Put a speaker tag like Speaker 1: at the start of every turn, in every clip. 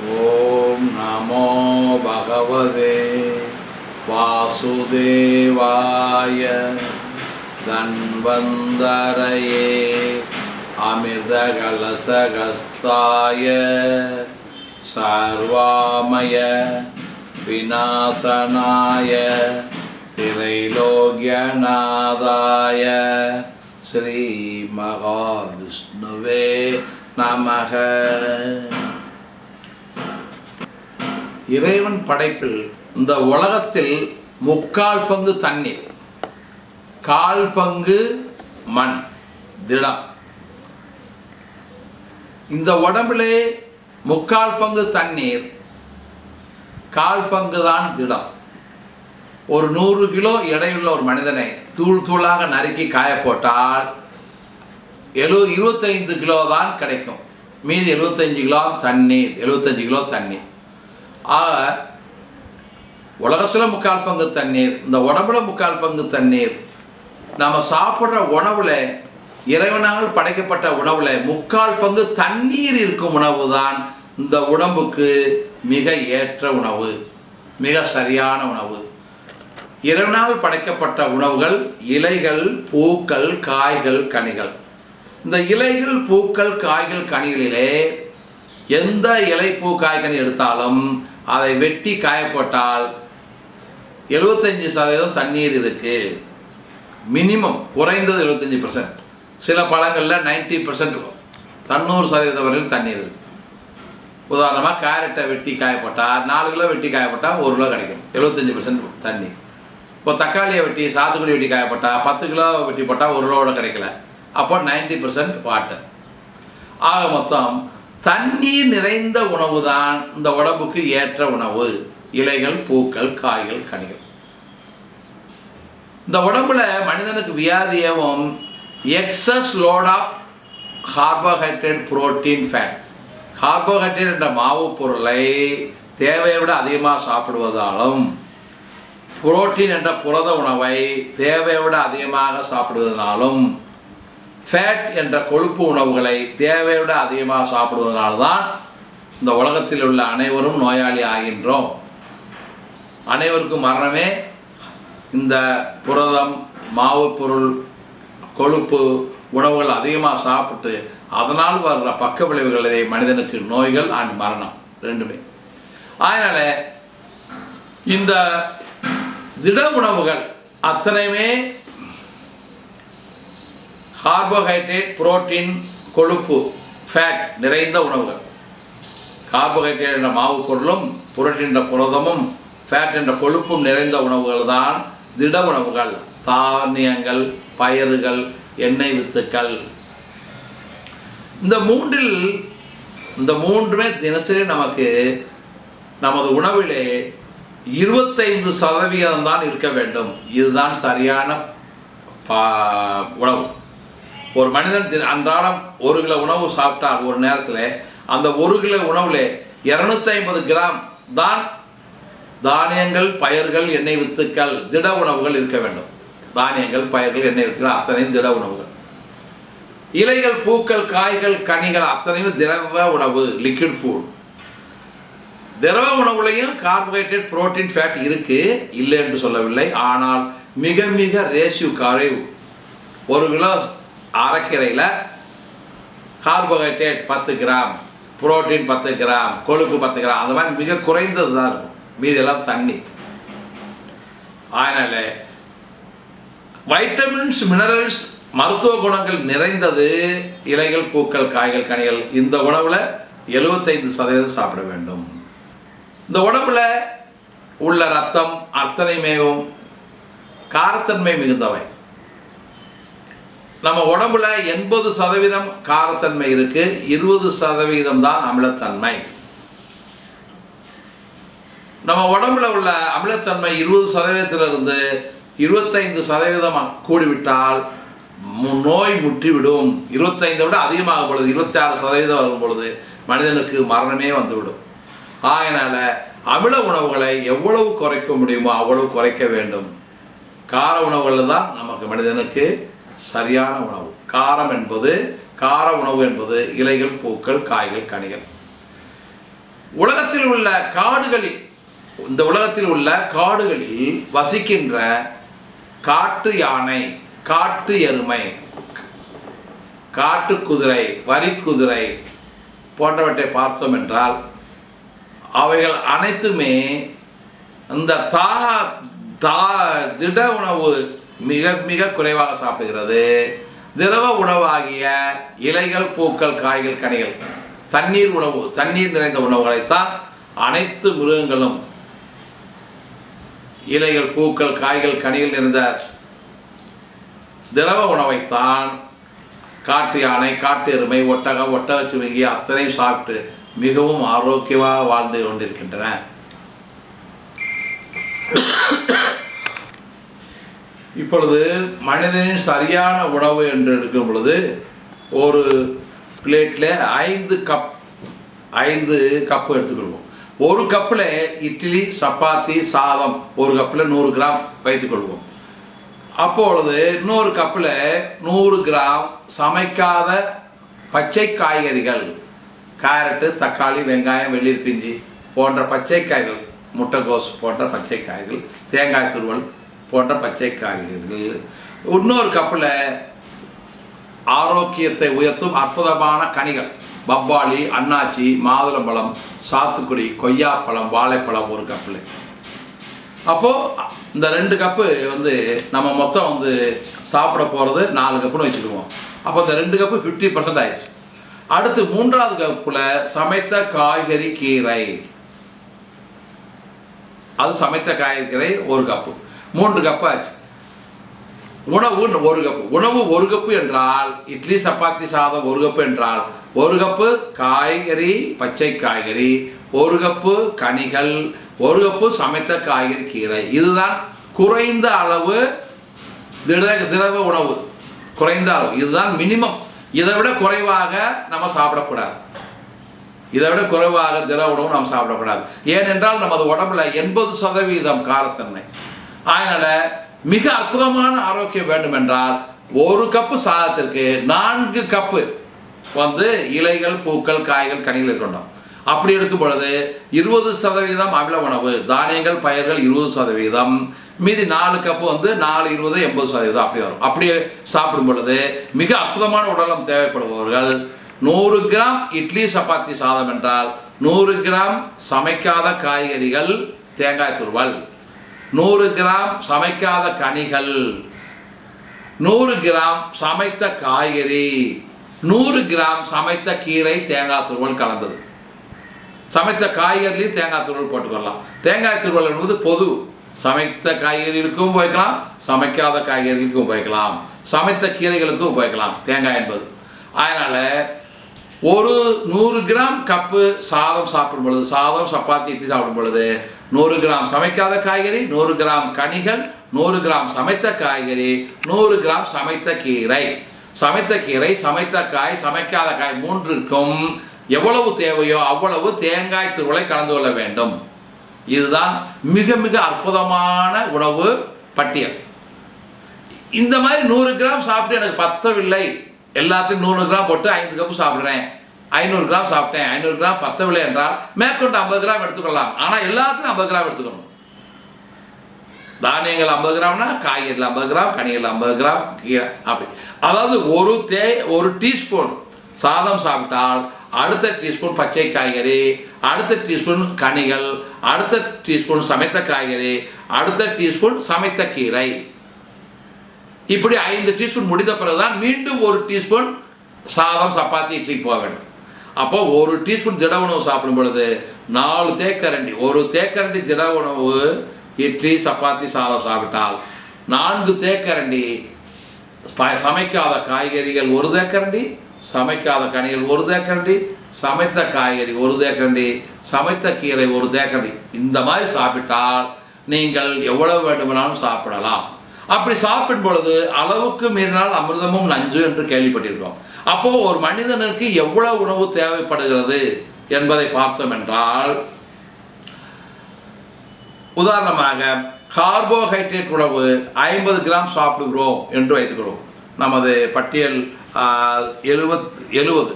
Speaker 1: ஓம் நமோ பகவதே வாசுதேவாய தன்வந்தரையே அமிர்தகலசகஸ்தாய சர்வாமய விநாசனாய திரைலோக்யநாதாய ஸ்ரீ மகாவிஷ்ணுவே நமக. இறைவன் படைப்பில் இந்த உலகத்தில் 3/4 பங்கு தண்ணீர், 1/4 பங்கு மண் திடம். இந்த உடம்பிலே 3/4 பங்கு தண்ணீர், 1/4 பங்கு தான் திடம். ஒரு 100 கிலோ எடையுள்ள ஒரு மனிதனை தூள் தூளாக நறுக்கி காய போட்டால் 25 கிலோ தான் கிடைக்கும். மீதி 75 கிலோ தண்ணீர், 75 கிலோ தண்ணீர். ஆக உலகத்தில் 3/4 பங்கு தண்ணீர், இந்த உடம்புல 3/4 பங்கு தண்ணீர். நம்ம சாப்பிட்ற உணவுல, இறைவனால் படைக்கப்பட்ட உணவுல 3/4 பங்கு தண்ணீர் இருக்கும் உணவு தான் இந்த உடம்புக்கு மிக ஏற்ற உணவு, மிக சரியான உணவு. இறைவனால் படைக்கப்பட்ட உணவுகள் இலைகள், பூக்கள், காய்கள், கனிகள். இந்த இலைகள், பூக்கள், காய்கள், கனிகளிலே எந்த இலை, பூ, காய்கனி எடுத்தாலும் அதை வெட்டி காய போட்டால் 75% தண்ணீர் இருக்கு. மினிமம் குறைந்தது 75%. சில பழங்களில் 90%, 90% வரையில் தண்ணீர் இருக்கு. உதாரணமாக கேரட்டை வெட்டி காய போட்டால் 4 கிலோ வெட்டி காய போட்டால் 1 கிலோ கிடைக்கும், 75% தண்ணி. இப்போ தக்காளியை வெட்டி, சாத்துக்குடி வெட்டி காய போட்டால் 10 கிலோ வெட்டி போட்டால் 1 கிலோவோட கிடைக்கல. அப்போ 90% வாட்டர். ஆக மொத்தம் தண்ணீர் நிறைந்த உணவு தான் இந்த உடம்புக்கு ஏற்ற உணவு. இலைகள், பூக்கள், காய்கள், கனிகள். இந்த உடம்புல மனிதனுக்கு வியாதியவும் excess load of carbohydrate, protein, fat. Carbohydrate என்ற மாவு பொருளை தேவையை விட அதிகமாக சாப்பிடுவதாலும், புரோட்டீன் என்ற புரத உணவை தேவையை விட அதிகமாக சாப்பிடுவதனாலும், ஃபேட் என்ற கொழுப்பு உணவுகளை தேவையை விட அதிகமாக சாப்பிடுவதனால்தான் இந்த உலகத்தில் உள்ள அனைவரும் நோயாளி ஆகின்றோம். அனைவருக்கும் மரணமே இந்த புரதம், மாவு பொருள், கொழுப்பு உணவுகள் அதிகமாக சாப்பிட்டு அதனால் வர்ற பக்க விளைவுகளே மனிதனுக்கு நோய்கள் அண்ட் மரணம் ரெண்டுமே. அதனால் இந்த திட உணவுகள் அத்தனையுமே கார்போஹைட்ரேட், புரோட்டீன், கொழுப்பு, ஃபேட் நிறைந்த உணவுகள். கார்போஹைட்ரேட் என்ற மாவு பொருளும், புரோட்டீன் என்ற புரதமும், ஃபேட் என்ற கொழுப்பும் நிறைந்த உணவுகள் தான் திட உணவுகள். தானியங்கள், பயிர்கள், எண்ணெய் வித்துக்கள். இந்த மூன்றுமே தினசரி நமக்கு நமது உணவிலே 25% தான் இருக்க வேண்டும். இதுதான் சரியான உணவு. ஒரு மனிதன் அன்றாடம் 1 கிலோ உணவு சாப்பிட்டால் ஒரு நேரத்தில் அந்த 1 கிலோ உணவில் 250 கிராம் தான் தானியங்கள், பயிர்கள், எண்ணெய் வித்துக்கள், திட உணவுகள் இருக்க வேண்டும். தானியங்கள், பயிர்கள், எண்ணெய் வித்துக்கள் அத்தனையும் திட உணவுகள். இலைகள், பூக்கள், காய்கள், கனிகள் அத்தனையும் திரவ உணவு, லிக்விட் ஃபுட். திரவ உணவுலையும் கார்போஹைட்ரேட், புரோட்டீன், ஃபேட் இருக்கு, இல்லை என்று சொல்லவில்லை. ஆனால் மிக மிக ரேஷியோ குறைவு. 1 கிலோ அரைக்கீரையில் கார்போஹைட்ரேட் 10 கிராம், புரோட்டீன் 10 கிராம், கொழுப்பு 10 கிராம், அந்த மாதிரி மிக குறைந்தது தான் இருக்கும். மீதெல்லாம் தண்ணி. அதனால் வைட்டமின்ஸ், மினரல்ஸ், மருத்துவ குணங்கள் நிறைந்தது இலைகள், பூக்கள், காய்கள், கனிகள். இந்த உணவில் 75% சாப்பிட வேண்டும். இந்த உடம்புல உள்ள ரத்தம் அத்தனைமேவும் காரத்தன்மை மிகுந்தவை. நம்ம உடம்புல 80% காரத்தன்மை இருக்கு, 20% தான் அமிலத்தன்மை. நம்ம உடம்புல உள்ள அமிலத்தன்மை 20%லிருந்து 25% கூடிவிட்டால் நோய் முற்றிவிடும். 25 விட அதிகமாகும் பொழுது, 26% வரும் பொழுது மனிதனுக்கு மரணமே வந்துவிடும். அதனால் அமில உணவுகளை எவ்வளவு குறைக்க முடியுமோ அவ்வளவு குறைக்க வேண்டும். கார உணவுகள் தான் நமக்கு மனிதனுக்கு சரியான உணவு. கார உணவு என்பது இலைகள், பூக்கள், காய்கள், கனிகள். உலக உலகத்தில் உள்ள காடுகளில் இந்த உலகத்தில் உள்ள காடுகளில் வசிக்கின்ற காட்டு யானை, காட்டு எருமை, காட்டு குதிரை, வரி குதிரை போன்றவற்றை பார்த்தோம் என்றால் அவைகள் அனைத்துமே இந்த திட உணவு மிக மிக குறைவாக சாப்பிடுகிறது. திரவ உணவாகிய இலைகள், பூக்கள், காய்கள், கனிகள், தண்ணீர் உணவு, தண்ணீர் நிறைந்த உணவுகளைத்தான் அனைத்து மிருகங்களும் இலைகள், பூக்கள், காய்கள், கனிகள் நிறைந்த திரவ உணவைத்தான் காட்டு யானை, காட்டு எருமை, ஒட்டகம், ஒட்டகச்சிவிங்கி அத்தனையும் சாப்பிட்டு மிகவும் ஆரோக்கியமாக வாழ்ந்து கொண்டிருக்கின்றன. இப்பொழுது மனிதனின் சரியான உணவு என்று எடுக்கும் பொழுது ஒரு பிளேட்டில் 5 கப்பு எடுத்துக்கொள்வோம். ஒரு கப்பில் இட்லி, சப்பாத்தி, சாதம் ஒரு கப்பில் 100 கிராம் வைத்துக்கொள்வோம். அப்பொழுது இன்னொரு கப்பில் 100 கிராம் சமைக்காத பச்சை காய்கறிகள், கேரட்டு, தக்காளி, வெங்காயம், வெள்ளரிப்பிஞ்சி போன்ற பச்சை காய்கறிகள், முட்டைகோஸ் போன்ற பச்சை காய்கறிகள், தேங்காய் துருவல் போன்ற பச்சை காய்கறிகள். இன்னொரு கப்பில் ஆரோக்கியத்தை உயர்த்தும் அற்புதமான கனிகள், பப்பாளி, அன்னாச்சி, மாதுளம்பழம், சாத்துக்குடி, கொய்யாப்பழம், வாழைப்பழம் ஒரு கப்பில். அப்போது இந்த 2 கப்பு நம்ம மொத்தம் சாப்பிட போகிறது 4 கப்புன்னு வச்சுக்குவோம். அப்போ இந்த 2 கப்பு 50% ஆயிடுச்சு. அடுத்து 3வது கப்பில் சமைத்த காய்கறி, கீரை, அது சமைத்த காய்கறி கீரை 1 கப்பு, 3 கப்பு ஆச்சு. உணவு 1 கப்பு. உணவு 1 கப்பு என்றால் இட்லி, சப்பாத்தி, சாதம் 1 கப்பு என்றால் 1 கப்பு காய்கறி, பச்சை காய்கறி, 1 கப்பு கனிகள், 1 கப்பு சமைத்த காய்கறி, கீரை. இதுதான் குறைந்த அளவு திரவ உணவு, குறைந்த அளவு. இதுதான் மினிமம். இதை விட குறைவாக நம்ம சாப்பிடக்கூடாது. இதை விட குறைவாக திரவ உணவு நாம் சாப்பிடக்கூடாது. ஏனென்றால் நமது உடம்புல 80% காரத்தன்மை. அதனால் மிக அற்புதமான ஆரோக்கியம் வேண்டும் என்றால் 1 கப்பு சாதத்திற்கு 4 கப்பு இலைகள், பூக்கள், காய்கள், கனிகள் இருக்கணும். அப்படி இருக்கும் பொழுது 20% அமில உணவு, தானியங்கள், பயிர்கள் 20%, மீதி 4 கப்பு 4, 20, 80% அப்படி வரும். அப்படியே சாப்பிடும் பொழுது மிக அற்புதமான உடலம் தேவைப்படுபவர்கள் 100 கிராம் இட்லி, சப்பாத்தி, சாதம் என்றால் 100 கிராம் சமைக்காத காய்கறிகள், தேங்காய் துருவல், 100 கிராம் சமைக்காத கனிகள், 100 கிராம் சமைத்த காய்கறி, 100 கிராம் சமைத்த கீரை, தேங்காய் துருவல் கலந்தது. சமைத்த காய்கறிலையும் தேங்காய் துருவல் போட்டுக்கொள்ளலாம். தேங்காய் துருவல் என்பது பொது, சமைத்த காய்கறிகளுக்கும் உபயோகிக்கலாம், சமைக்காத காய்கறிகளுக்கும் உபயோகிக்கலாம், சமைத்த கீரைகளுக்கும் உபயோகிக்கலாம் தேங்காய் என்பது. அதனால் 100 கிராம் கப்பு சாதம் சாப்பிடும் பொழுது, சாதம், சப்பாத்தி, இட்லி சாப்பிடும் பொழுது 100 கிராம் சமைக்காத காய்கறி, 100 கிராம் கனிகள், 100 கிராம் சமைத்த காய்கறி, 100 கிராம் சமைத்த கீரை. சமைத்த கீரை, சமைத்த காய், சமைக்காத காய் மூன்றிற்கும் எவ்வளவு தேவையோ அவ்வளவு தேங்காய் துருவலை கலந்து கொள்ள வேண்டும். இதுதான் மிக மிக அற்புதமான உணவு பட்டியல். இந்த மாதிரி 100 கிராம் சாப்பிட்டு எனக்கு பத்தவில்லை, எல்லாத்தையும் 100 கிராம் போட்டு 5 கப்பு சாப்பிட்றேன், 500 கிராம் சாப்பிட்டேன், 500 கிராம் பத்தவில்லை என்றால் மேற்கொண்டு 50 கிராம் எடுத்துக்கொள்ளலாம். ஆனால் எல்லாத்தையும் 50 கிராம் எடுத்துக்கணும். தானியங்கள் 50 கிராம்னா காய்கறிகள் 50 கிராம், கனிகள் 50 கிராம், கீரை அப்படி. அதாவது ஒரு டீஸ்பூன் சாதம் சாப்பிட்டால் அடுத்த டீஸ்பூன் பச்சை காய்கறி, அடுத்த டீஸ்பூன் கனிகள், அடுத்த டீஸ்பூன் சமைத்த காய்கறி, அடுத்த டீஸ்பூன் சமைத்த கீரை. இப்படி 5 டீஸ்பூன் முடிந்த பிறகுதான் மீண்டும் 1 டீஸ்பூன் சாதம், சப்பாத்தி, இட்லிக்கு போக வேண்டும். அப்போ 1 டீஸ்பூன் திட உணவு சாப்பிடும் பொழுது 4 தேக்கரண்டி, 1 தேக்கரண்டி திட உணவு இட்லி, சப்பாத்தி, சாதம் சாப்பிட்டால் 4 தேக்கரண்டி சமைக்காத காய்கறிகள் 1 தேக்கரண்டி, சமைக்காத கனிகள் 1 தேக்கரண்டி, சமைத்த காய்கறி 1 தேக்கரண்டி, சமைத்த கீரை 1 தேக்கரண்டி. இந்த மாதிரி சாப்பிட்டால் நீங்கள் எவ்வளவு வேண்டுமானாலும் சாப்பிடலாம். அப்படி சாப்பிடும் பொழுது அளவுக்கு மீறினால் அமிர்தமும் நஞ்சு என்று கேள்விப்பட்டிருக்கோம். அப்போ ஒரு மனிதனுக்கு எவ்வளவு உணவு தேவைப்படுகிறது என்பதை பார்த்தோம் என்றால், உதாரணமாக கார்போஹைட்ரேட் உணவு 50 கிராம் சாப்பிடுகிறோம் என்று வைத்துக்கிறோம். நமது பட்டியல் 70.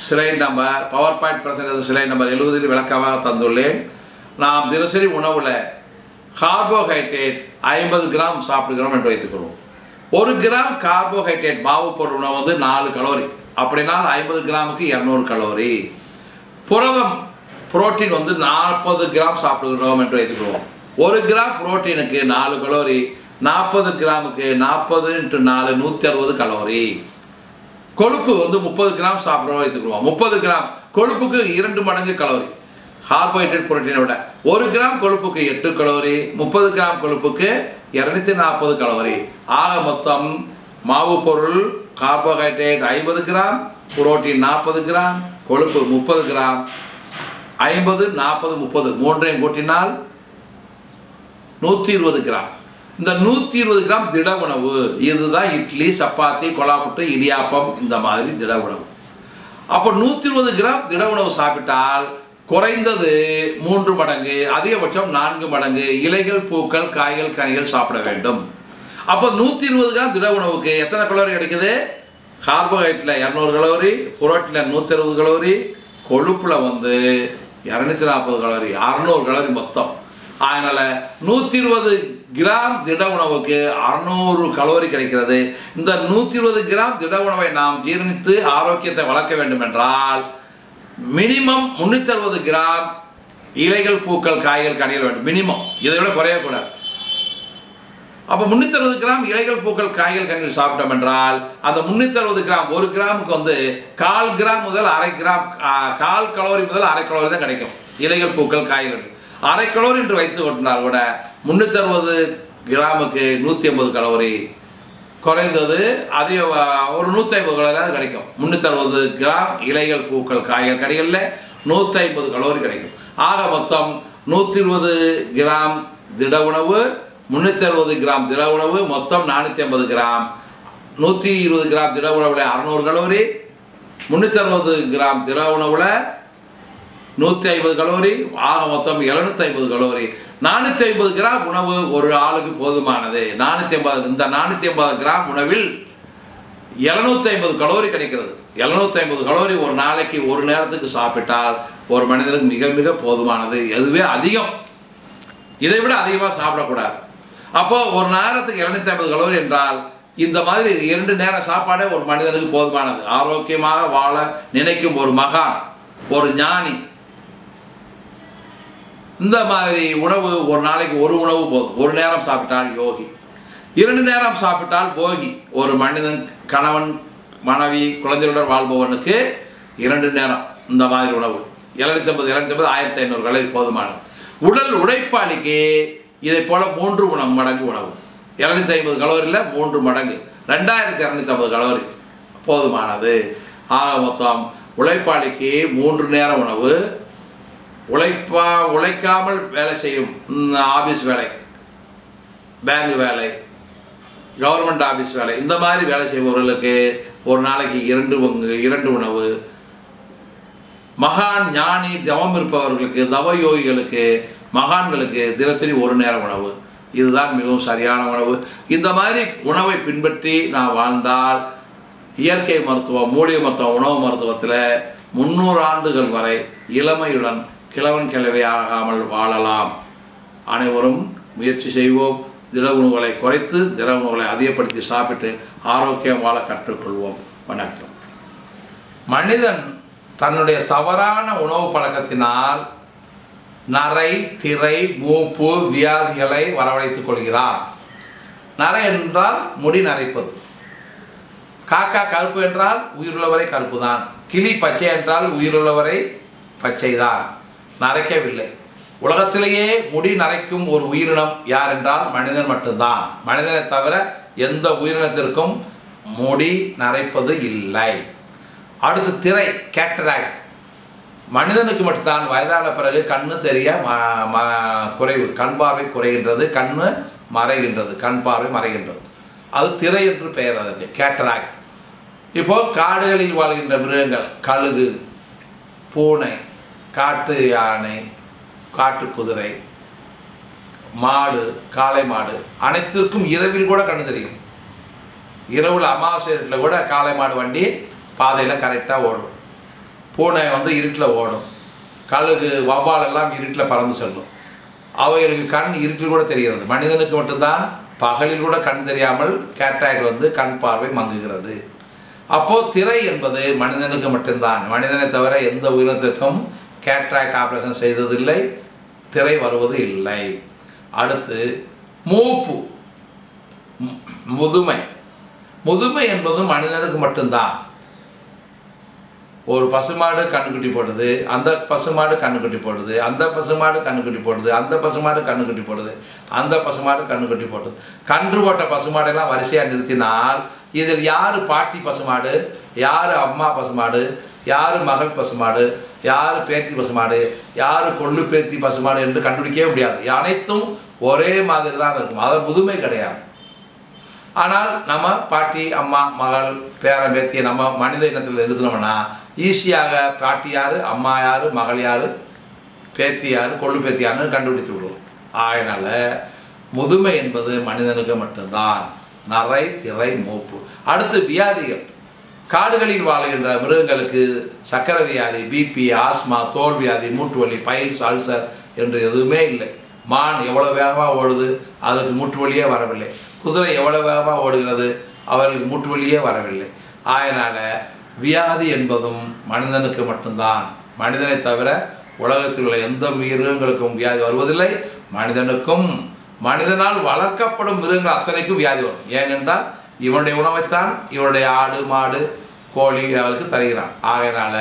Speaker 1: Slide number power point presentation slide number 70 விளக்கமாக தந்துள்ளேன். நாம் தினசரி உணவில் கார்போஹைட்ரேட் 50 கிராம் சாப்பிடுகிறோம் என்று வைத்துக்கொள்வோம். 1 கிராம் கார்போஹைட்ரேட் மாவு பொருள் உணவு வந்து 4 கலோரி. அப்படினால் 50 கிராமுக்கு 200 கலோரி. புரதம் புரோட்டீன் வந்து 40 கிராம் சாப்பிடுகிறோம் என்று வைத்துக்கொள்வோம். 1 கிராம் புரோட்டீனுக்கு 4 கலோரி. 40 கிராமுக்கு 40 × 4 160 கலோரி. கொழுப்பு வந்து 30 கிராம் சாப்பிட்றோம் வைத்துக்கொள்வோம். 30 கிராம் கொழுப்புக்கு 2 மடங்கு கலோரி கார்போஹைட்ரேட் புரோட்டீனை விட. 1 கிராம் கொழுப்புக்கு 8 கலோரி. 30 கிராம் கொழுப்புக்கு 240 கலோரி. ஆக மொத்தம் மாவு பொருள் கார்போஹைட்ரேட் 50 கிராம், புரோட்டீன் 40 கிராம், கொழுப்பு 30 கிராம். 50 40 30 மூன்றையும் கூட்டினால் 120 கிராம். இந்த 120 கிராம் திட உணவு. இதுதான் இட்லி, சப்பாத்தி, கொலாப்புட்டு, இடியாப்பம், இந்த மாதிரி திட உணவு. அப்போ 120 கிராம் திட உணவு சாப்பிட்டால் குறைந்தது 3 மடங்கு, அதிகபட்சம் 4 மடங்கு இலைகள், பூக்கள், காய்கள், கனிகள் சாப்பிட வேண்டும். அப்போ 120 கிராம் திட உணவுக்கு எத்தனை கலோரி கிடைக்குது? கார்போஹைட்ரேட்டில் 200 கலோரி, புரோட்டீனில் 160 கலோரி, கொழுப்பில் வந்து 240 கலோரி, 600 கலோரி மொத்தம். அதனால் 120 கிராம் திட உணவுக்கு 600 கலோரி கிடைக்கிறது. இந்த 120 கிராம் திட உணவை நாம் ஜீரணித்து ஆரோக்கியத்தை வளர்க்க வேண்டும் என்றால் மினிமம் 360 கிராம் இலைகள், பூக்கள், காய்கள், கனிகள் வேண்டும். மினிமம், இதை விட குறையக்கூடாது. அப்போ 360 கிராம் இலைகள், பூக்கள், காய்கள், கனிகள் சாப்பிட்டோம் என்றால் அந்த 360 கிராம் 1 கிராமுக்கு வந்து 1/4 கிராம் முதல் 1/2 கிராம், 1/4 கலோரி முதல் 1/2 கலோரி தான் கிடைக்கும். இலைகள், பூக்கள், காய்கள் 1/2 கலோரி என்று வைத்து கொண்டால் கூட 360 கிராமுக்கு 180 கலோரி, குறைந்தது அதிக ஒரு 150 கலோரி கிடைக்கும். 360 கிராம் இலைகள், பூக்கள், காய்கள், கனிகளில் 150 கலோரி கிடைக்கும். ஆக மொத்தம் 120 கிராம் திட உணவு, 360 கிராம் திட உணவு, மொத்தம் 450 கிராம். 120 கிராம் திட உணவில் 600 கலோரி, 360 கிராம் திட உணவில் 150 கலோரி, ஆக மொத்தம் 750 கலோரி. 450 கிராம் உணவு ஒரு ஆளுக்கு போதுமானது. 450 இந்த 450 கிராம் உணவில் 750 கலோரி கிடைக்கிறது. 750 கலோரி ஒரு நாளைக்கு ஒரு நேரத்துக்கு சாப்பிட்டால் ஒரு மனிதனுக்கு மிக மிக போதுமானது. அதுவே அதிகம், இதை விட அதிகமாக சாப்பிடக்கூடாது. அப்போ ஒரு நேரத்துக்கு 750 கலோரி என்றால் இந்த மாதிரி 2 நேர சாப்பாடே ஒரு மனிதனுக்கு போதுமானது. ஆரோக்கியமாக வாழ நினைக்கும் ஒரு மகான், ஒரு ஞானி இந்த மாதிரி உணவு ஒரு நாளைக்கு ஒரு உணவு போதும். ஒரு நேரம் சாப்பிட்டால் யோகி, 2 நேரம் சாப்பிட்டால் போகி. ஒரு மனிதன் கணவன், மனைவி, குழந்தைகளுடன் வாழ்பவனுக்கு 2 நேரம் இந்த மாதிரி உணவு 750 1500 கலோரி போதுமானது. உடல் உழைப்பாளிக்கு இதை போல 3 மடங்கு உணவு. 750 கலோரியில் 3 மடங்கு 2250 கலோரி போதுமானது. ஆக மொத்தம் உழைப்பாளிக்கு 3 நேர உணவு. உழைக்காமல் வேலை செய்யும் ஆஃபீஸ் வேலை, பேங்க் வேலை, கவர்மெண்ட் ஆஃபீஸ் வேலை, இந்த மாதிரி வேலை செய்பவர்களுக்கு ஒரு நாளைக்கு 2 உணவு. மகான், ஞானி, தவம் இருப்பவர்களுக்கு, தவ யோகிகளுக்கு, மகான்களுக்கு தினசரி 1 நேர உணவு. இதுதான் மிகவும் சரியான உணவு. இந்த மாதிரி உணவை பின்பற்றி நான் வாழ்ந்தால் இயற்கை மருத்துவம், மூலிகை மருத்துவம், உணவு மருத்துவத்தில் 300 ஆண்டுகள் வரை இளமையுடன் கிழவன் கிழவையாகாமல் வாழலாம். அனைவரும் முயற்சி செய்வோம். திட உணவுகளை குறைத்து திட உணவுகளை அதிகப்படுத்தி சாப்பிட்டு ஆரோக்கியம் வாழ கற்றுக்கொள்வோம். வணக்கம். மனிதன் தன்னுடைய தவறான உணவு பழக்கத்தினால் நரை, திரை, மூப்பு, வியாதிகளை வரவழைத்துக் கொள்கிறான். நரை என்றால் முடி நரைப்பது, காக்கா கருப்பு என்றால் உயிருள்ளவரை கருப்பு தான், கிளி பச்சை என்றால் உயிருள்ளவரை பச்சை தான், நரைக்கவில்லை. உலகத்திலேயே முடி நரைக்கும் ஒரு உயிரினம் யார் என்றால் மனிதன் மட்டும்தான். மனிதனை தவிர எந்த உயிரினத்திற்கும் முடி நரைப்பது இல்லை. அடுத்து திரை, கேட்டராக்ட். மனிதனுக்கு மட்டும்தான் வயதான பிறகு கண்ணு தெரிய குறைவு, கண் பார்வை குறைகின்றது, கண்ணு மறைகின்றது, கண் பார்வை மறைகின்றது. அது திரை என்று பெயர் அதற்கு, கேட்டராக்ட். இப்போ காடுகளில் வாழ்கின்ற மிருகங்கள், கழுகு, பூனை, காட்டு யானை, காட்டு குதிரை, மாடு, காளை மாடு, அனைத்திற்கும் இரவில் கூட கண்ணு தெரியும். இரவில் அமாவாசையில் கூட காளை மாடு வண்டி பாதையில் கரெக்டாக ஓடும். பூனை வந்து இருட்டில் ஓடும், கழுகு வௌவால் எல்லாம் இருட்டில் பறந்து செல்லும். அவைகளுக்கு கண் இருட்டில் கூட தெரிகிறது. மனிதனுக்கு மட்டும்தான் பகலில் கூட கண் தெரியாமல் கேட்ராக்ட் வந்து கண் பார்வை மங்குகிறது. அப்போது திரை என்பது மனிதனுக்கு மட்டும்தான். மனிதனை தவிர எந்த உயிரினத்திற்கும் கேட்ராக்ட் ஆப்ரேஷன் செய்ததில்லை, திரை வருவது இல்லை. அடுத்து மூப்பு, முதுமை. முதுமை என்பது மனிதனுக்கு மட்டும்தான். ஒரு பசுமாடு கண்ணுக்குட்டி போடுது, அந்த பசுமாடு கண்ணுக்குட்டி போடுது, அந்த பசுமாடு கண்ணுக்குட்டி போடுது, அந்த பசுமாடு கண்ணுக்குட்டி போடுது, அந்த பசுமாடு கண்ணுக்குட்டி போடுது. கன்று போட்ட பசுமாடெல்லாம் வரிசையாக நிறுத்தினால் இதில் யார் பாட்டி பசுமாடு, யார் அம்மா பசுமாடு, யார் மகள் பசுமாடு, யார் பேத்தி பசுமாடு, யார் கொள்ளு பேத்தி பசுமாடு என்று கண்டுபிடிக்கவே முடியாது. அனைத்தும் ஒரே மாதிரி தான் இருக்கும். அது முதுமை கிடையாது. ஆனால் நம்ம பாட்டி, அம்மா, மகள், பேரன், பேத்தியை நம்ம மனித இனத்தில் எழுதுனோம்னா ஈஸியாக பாட்டி யார், அம்மா யார், மகள் யார், பேத்தி யார், கொள்ளு பேத்தி யாருன்னு கண்டுபிடித்து விடுவோம். அதனால் முதுமை என்பது மனிதனுக்கு மட்டும்தான். நரை, திரை, மூப்பு. அடுத்து வியாதிகள். காடுகளில் வாழ்கின்ற மிருகங்களுக்கு சக்கரை வியாதி, பிபி, ஆஸ்மா, தோல் வியாதி, மூட்டு வலி, பைல்ஸ், அல்சர் என்று எதுவுமே இல்லை. மான் எவ்வளோ வேகமாக ஓடுது, அதுக்கு மூட்டு வலியே வரவில்லை. குதிரை எவ்வளோ வேகமாக ஓடுகிறது, அவர்களுக்கு மூட்டு வலியே வரவில்லை. அதனால் வியாதி என்பதும் மனிதனுக்கு மட்டும்தான். மனிதனை தவிர உலகத்தில் உள்ள எந்த மிருகங்களுக்கும் வியாதி வருவதில்லை. மனிதனுக்கும் மனிதனால் வளர்க்கப்படும் மிருகங்கள் அத்தனைக்கும் வியாதி வரும். ஏனென்றால் இவனுடைய உணவைத்தான் இவனுடைய ஆடு, மாடு, கோழி அவளுக்கு தருகிறான். ஆகையினால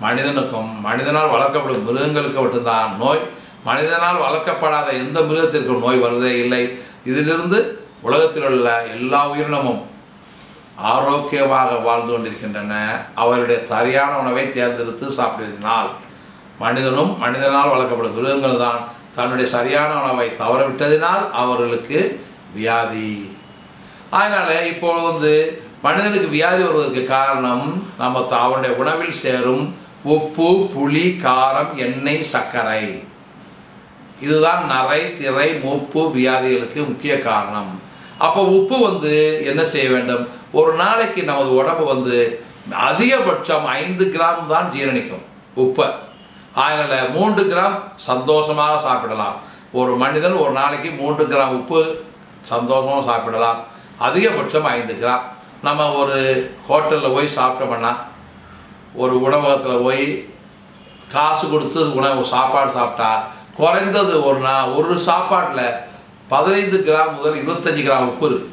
Speaker 1: மனிதனுக்கும் மனிதனால் வளர்க்கப்படும் மிருகங்களுக்கு மட்டும்தான் நோய். மனிதனால் வளர்க்கப்படாத எந்த மிருகத்திற்கும் நோய் வருவதே இல்லை. இதிலிருந்து உலகத்தில் உள்ள எல்லா உயிரினமும் ஆரோக்கியமாக வாழ்ந்து கொண்டிருக்கின்றன. அவருடைய சரியான உணவை தேர்ந்தெடுத்து சாப்பிடுவதனால். மனிதனும் மனிதனால் வளர்க்கப்படும் மிருகங்கள் தான் தன்னுடைய சரியான உணவை தவறவிட்டதினால் அவர்களுக்கு வியாதி. அதனால் இப்போது மனிதனுக்கு வியாதி வருவதற்கு காரணம் நம்ம அவருடைய உணவில் சேரும் உப்பு, புளி, காரம், எண்ணெய், சர்க்கரை. இதுதான் நரை, திரை, மூப்பு வியாதிகளுக்கு முக்கிய காரணம். அப்போ உப்பு என்ன செய்ய வேண்டும்? ஒரு நாளைக்கு நமது உடம்பு அதிகபட்சம் 5 கிராம் தான் ஜீரணிக்கும் உப்பை. அதனால் 3 கிராம் சந்தோஷமாக சாப்பிடலாம். ஒரு மனிதன் ஒரு நாளைக்கு 3 கிராம் உப்பு சந்தோஷமாக சாப்பிடலாம். அதிகபட்சம் 5 கிராம். நம்ம ஒரு ஹோட்டலில் போய் சாப்பிட்டோம்னா, ஒரு உணவகத்தில் போய் காசு கொடுத்து சாப்பாடு சாப்பிட்டா குறைந்தது ஒரு சாப்பாட்டில் 15 கிராம் முதல் 25 கிராம் உப்பு இருக்குது.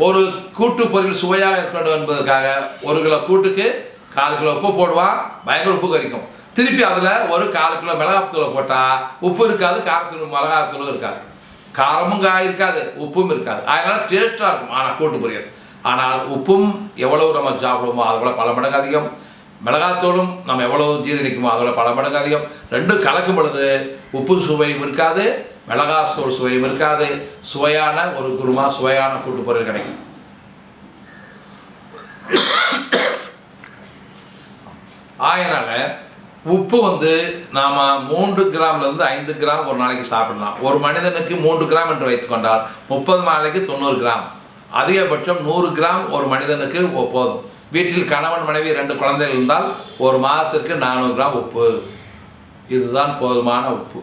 Speaker 1: ஒரு கூட்டு பொரியல் சுவையாக இருக்கணும் என்பதற்காக 1 கிலோ கூட்டுக்கு 4 கிலோ உப்பு போடுவான், பயங்கர உப்பு கறிக்கும். திருப்பி அதில் ஒரு 4 கிலோ மிளகாத்தூளை போட்டால் உப்பு இருக்காது, காரத்தூள் மிளகாத்தூளும் இருக்காது, காரமும் இருக்காது, உப்பும் இருக்காது. அதனால் டேஸ்ட்டாக இருக்கும் ஆனால் கூட்டு பொரியல். ஆனால் உப்பும் எவ்வளவு நம்ம சாப்பிடுவோமோ அதோட பல மடங்கு அதிகம். மிளகாத்தூளும் நம்ம எவ்வளவு ஜீரணிக்குமோ அதோட பல மடங்கு அதிகம். ரெண்டும் கலக்கும் பொழுது உப்பு சுவையும் இருக்காது, மிளகாத்தூள் சுவையும் இருக்காது. சுவையான ஒரு குருமா, சுவையான கூட்டு பொரியல் கிடைக்கும். அதனால் உப்பு நாம் 3 கிராம்லேருந்து 5 கிராம் ஒரு நாளைக்கு சாப்பிடலாம். ஒரு மனிதனுக்கு 3 கிராம் என்று வைத்துக்கொண்டால் 30 நாளைக்கு 90 கிராம். அதிகபட்சம் 100 கிராம் ஒரு மனிதனுக்கு போதும். வீட்டில் கணவன், மனைவி, 2 குழந்தைகள் இருந்தால் ஒரு மாதத்திற்கு 400 கிராம் உப்பு. இதுதான் போதுமான உப்பு.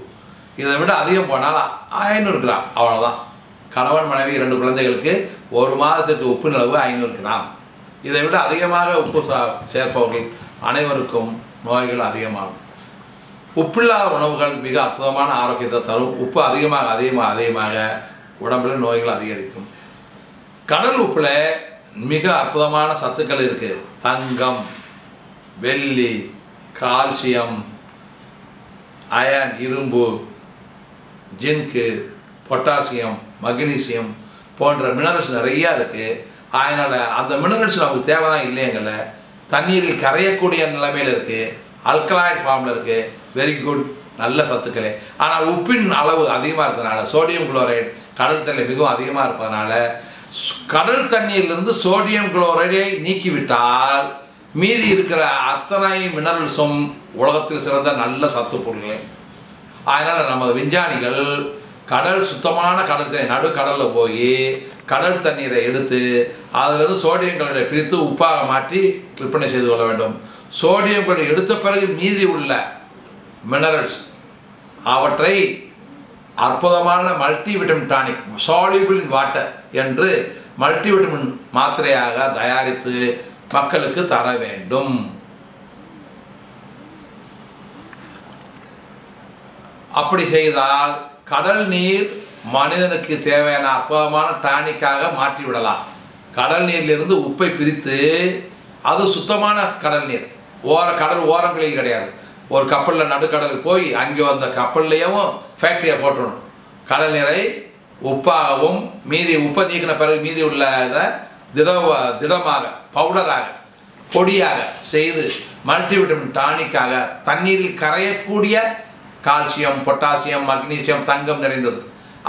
Speaker 1: இதை விட அதிகம் போனால் 500 கிராம், அவ்வளோதான். கணவன், மனைவி, 2 குழந்தைகளுக்கு ஒரு மாதத்திற்கு உப்பு அளவு 500 கிராம். இதை விட அதிகமாக உப்பு சேர்ப்பவர்கள் அனைவருக்கும் நோய்கள் அதிகமாகும். உப்பில்லாத உணவுகள் மிக அற்புதமான ஆரோக்கியத்தை தரும். உப்பு அதிகமாக அதிகமாக அதிகமாக உடம்பில் நோய்கள் அதிகரிக்கும். கடல் உப்பில் மிக அற்புதமான சத்துக்கள் இருக்குது. தங்கம், வெள்ளி, கால்சியம், அயன், இரும்பு, ஜிங்கு, பொட்டாசியம், மக்னீசியம் போன்ற மினரல்ஸ் நிறையா இருக்குது. அதனால் அந்த மினரல்ஸ் நமக்கு தேவை தான் இல்லையங்கள. தண்ணீரில் கரையக்கூடிய நிலைமையில் இருக்குது, அல்கலாய்டு ஃபார்மில் இருக்குது. வெரி குட், நல்ல சத்துக்களே. ஆனால் உப்பின் அளவு அதிகமாக இருக்கிறதுனால, சோடியம் குளோரைடு கடல் தண்ணீர் மிகவும் அதிகமாக இருப்பதனால, கடல் தண்ணீரிலிருந்து சோடியம் குளோரைடை நீக்கிவிட்டால் மீதி இருக்கிற அத்தனை மினரல்ஸும் உலகத்தில் சிறந்த நல்ல சத்து பொருள்களே. அதனால் நமது விஞ்ஞானிகள் சுத்தமான கடல் தண்ணீர் நடுக்கடலில் போய் கடல் தண்ணீரை எடுத்து அதிலிருந்து சோடியம் குளோரைடை பிரித்து உப்பாக மாற்றி விற்பனை செய்து கொள்ள வேண்டும். சோடியம் எடுத்த பிறகு மீதி உள்ள மினரல்ஸ் அவற்றை அற்புதமான multivitamin tonic soluble in water என்று மல்டிவிட்டமின் மாத்திரையாக தயாரித்து மக்களுக்கு தர வேண்டும். அப்படி செய்தால் கடல் நீர் மனிதனுக்கு தேவையான அற்புதமான டானிக்காக மாற்றிவிடலாம். கடல் நீரிலிருந்து உப்பை பிரித்து, அது சுத்தமான கடல் நீர், கடல் ஓரங்களில் கிடையாது. ஒரு கப்பலில் நடுக்கடலுக்கு போய் அங்கே அந்த கப்பல்லையும் ஃபேக்ட்ரியை போட்டுடணும். கடல் நீரை உப்பாகவும் மீதி உப்பை நீக்கின பிறகு மீதி உள்ள இதை திடமாக பவுடராக பொடியாக செய்து மல்டிவிட்டமின் டானிக்காக தண்ணீரில் கரையக்கூடிய கால்சியம், பொட்டாசியம், மக்னீசியம், தங்கம் நிறைந்தது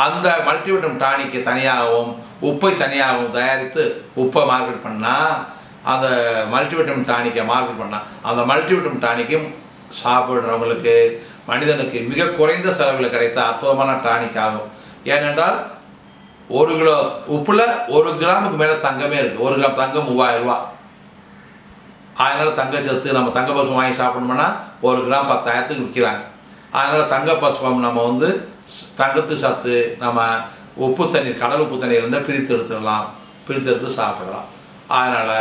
Speaker 1: அந்த மல்டிவிட்டமின் டானிக்கு தனியாகவும் உப்பை தனியாகவும் தயாரித்து உப்பை மார்க்கெட் பண்ணால், அந்த மல்டிவிட்டமின் டானிக்கை மார்க்கெட் பண்ணால் அந்த மல்டிவிட்டமின் டானிக்கும் சாப்பிட்றவங்களுக்கு மனிதனுக்கு மிக குறைந்த செலவில் கிடைத்த அற்புதமான டானிக் ஆகும். ஏனென்றால் 1 கிலோ உப்பில் 1 கிராமுக்கு மேலே தங்கமே இருக்குது. 1 கிராம் தங்கம் 3000 ரூபா. அதனால் தங்கச்சத்து நம்ம தங்க பசுவம் வாங்கி சாப்பிடணும்னா 1 கிராம் 10,000க்கு விற்கிறாங்க. அதனால் தங்க பசுவம் நம்ம வந்து தங்கத்து சத்து நம்ம உப்பு தண்ணீர், கடல் உப்பு தண்ணீர்லேருந்து பிரித்து எடுத்து சாப்பிடலாம். அதனால்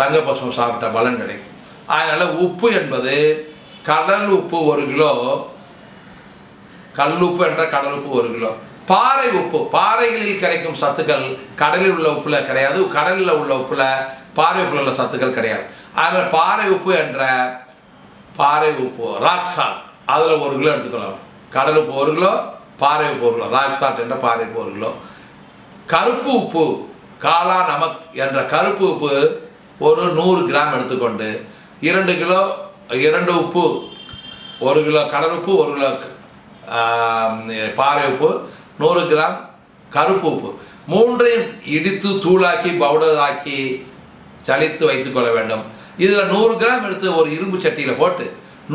Speaker 1: தங்க பசுவம் சாப்பிட்ட பலன் கிடைக்கும். அதனால் உப்பு என்பது கடல் உப்பு 1 கிலோ, கல்லுப்பு என்ற கடல் உப்பு 1 கிலோ, பாறை உப்பு, பாறைகளில் கிடைக்கும் சத்துக்கள் கடலில் உள்ள உப்பில் கிடையாது, கடலில் உள்ள உப்பில் பாறை உப்பில் உள்ள சத்துக்கள் கிடையாது. அதனால் பாறை உப்பு என்ற பாறை உப்பு ராக் சால்ட் அதில் 1 கிலோ எடுத்துக்கலாம். கடல் உப்பு 1 கிலோ, பாறை உப்பு 1 கிலோ, ராக் சால்ட் என்ற பாறை உப்பு 1 கிலோ. கருப்பு உப்பு காலா நமக் என்ற கருப்பு உப்பு ஒரு 100 கிராம் எடுத்துக்கொண்டு 2 கிலோ 2 உப்பு, 1 கிலோ கடல் உப்பு, 1 கிலோ பாறை உப்பு, 100 கிராம் கருப்பு உப்பு, மூன்றையும் இடித்து தூளாக்கி பவுடர் ஆக்கி சலித்து வைத்துக்கொள்ள வேண்டும். இதில் 100 கிராம் எடுத்து ஒரு இரும்பு சட்டியில் போட்டு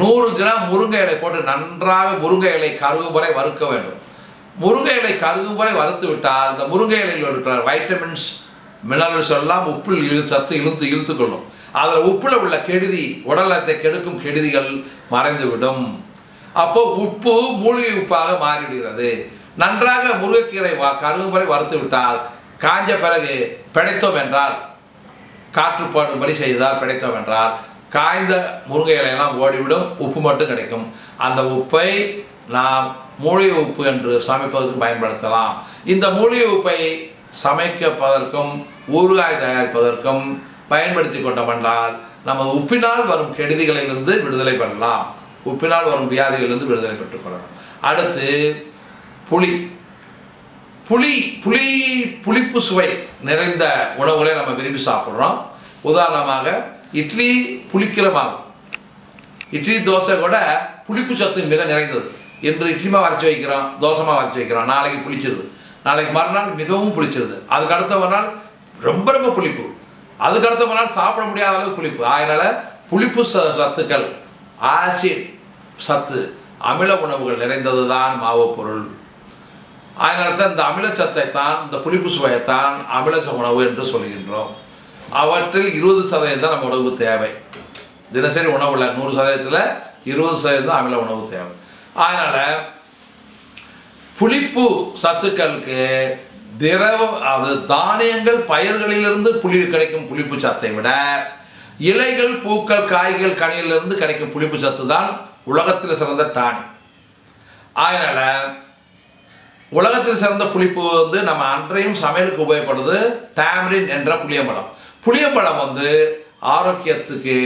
Speaker 1: 100 கிராம் முருங்கை இலை போட்டு நன்றாக முருங்கை இலை கருகும் வரை வறுக்க வேண்டும். முருங்கை இலை கருகும் வரை வறுத்து விட்டால் இந்த முருங்கை இலையில் இருக்கிற வைட்டமின்ஸ், மினரல்ஸ் எல்லாம் உப்பில் சத்து இழுத்து கொள்ளும். அதில் உப்பில் உள்ள கெடுதி, உடலத்தை கெடுக்கும் கெடுதிகள் மறைந்துவிடும். அப்போ உப்பு மூலிகை உப்பாக மாறிவிடுகிறது. நன்றாக முருங்கைக்கீரை கருகும் வரை வறுத்து விட்டால் காஞ்ச பிறகு பிடைத்தோம் என்றால், காற்றுப்பாடும்படி செய்தால் பிடைத்தோம் என்றால் காய்ந்த முருங்கை இலையெல்லாம் ஓடிவிடும், உப்பு மட்டும் கிடைக்கும். அந்த உப்பை நாம் மூலிகை உப்பு என்று சமைப்பதற்கு பயன்படுத்தலாம். இந்த மூலிகை உப்பை சமைப்பதற்கும் ஊறுகாய் தயாரிப்பதற்கும் பயன்படுத்தி கொண்டோம் என்றால் நம்ம உப்பினால் வரும் கெடுதிகளிலிருந்து விடுதலை பெறலாம், உப்பினால் வரும் வியாதிகளிலிருந்து விடுதலை பெற்றுக்கொள்ளலாம். அடுத்து புளிப்பு சுவை நிறைந்த உணவுகளை நம்ம விரும்பி சாப்பிட்றோம். உதாரணமாக இட்லி புளிக்கிற மாவு, இட்லி தோசை கூட புளிப்பு சத்து மிக நிறைந்தது. இன்று இட்லி மாவு அரைச்சி வைக்கிறோம், தோசை மாவு அரைச்சி வைக்கிறோம், நாளைக்கு புளிச்சிருது, நாளைக்கு மறுநாள் மிகவும் புளிச்சிருது, அதுக்கு அடுத்த மறுநாள் ரொம்ப ரொம்ப புளிப்பு, அதுக்கு அடுத்த மறுநாள் சாப்பிட முடியாத அளவுக்கு புளிப்பு. அதனால் புளிப்பு சத்துக்கள், ஆசிட் சத்து, அமில உணவுகள் நிறைந்தது தான் மாவு பொருள். அதனால தான் இந்த அமிலச்சத்தை தான், இந்த புளிப்பு சுவையைத்தான் அமில உணவு என்று சொல்கின்றோம். அவற்றில் 20% தான் நம்ம உணவு தேவை. தினசரி உணவில் 100%ல் 20% தான் அமில உணவு தேவை. அதனால் புளிப்பு சத்துக்களுக்கு அது தானியங்கள் பயிர்களிலிருந்து கிடைக்கும் புளிப்பு சத்தை விட இலைகள், பூக்கள், காய்கள், கனியிலிருந்து கிடைக்கும் புளிப்பு சத்து தான் உலகத்தில் சிறந்த டானிக். அதனால் உலகத்தில் சிறந்த புளிப்பு வந்து நம்ம அன்றையும் சமையலுக்கு உபயோகப்படுது டேமரின் என்ற புளியம்பழம். புளியம்பழம் வந்து ஆரோக்கியத்துக்கு,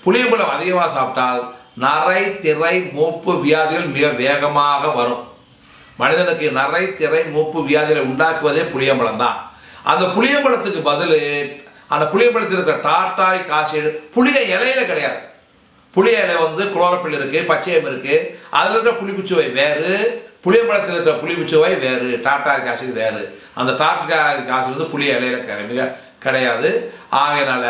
Speaker 1: புளியம்பழம் அதிகமாக சாப்பிட்டால் நரை, திரை, மூப்பு வியாதிகள் மிக வேகமாக வரும். மனிதனுக்கு நரை, திரை, மூப்பு வியாதிகளை உண்டாக்குவதே புளியம்பழம் தான். அந்த புளியம்பழத்துக்கு பதில் அந்த புளியம்பழத்தில் இருக்கிற டார்டாரிக் ஆசிட் புளிய இலையில கிடையாது. புளிய இலை வந்து குளோரோபில் இருக்குது, பச்சையம் இருக்குது, அதில் இருக்கிற புளிப்புச்சுவை வேறு, புளியம்பழத்தில் இருக்கிற புளிப்புச்சுவை வேறு, டார்டாரிக் ஆசிட் வேறு. அந்த டார்டாரிக் ஆசிட் வந்து புளிய இலையில மிக கிடையாது. ஆகையினால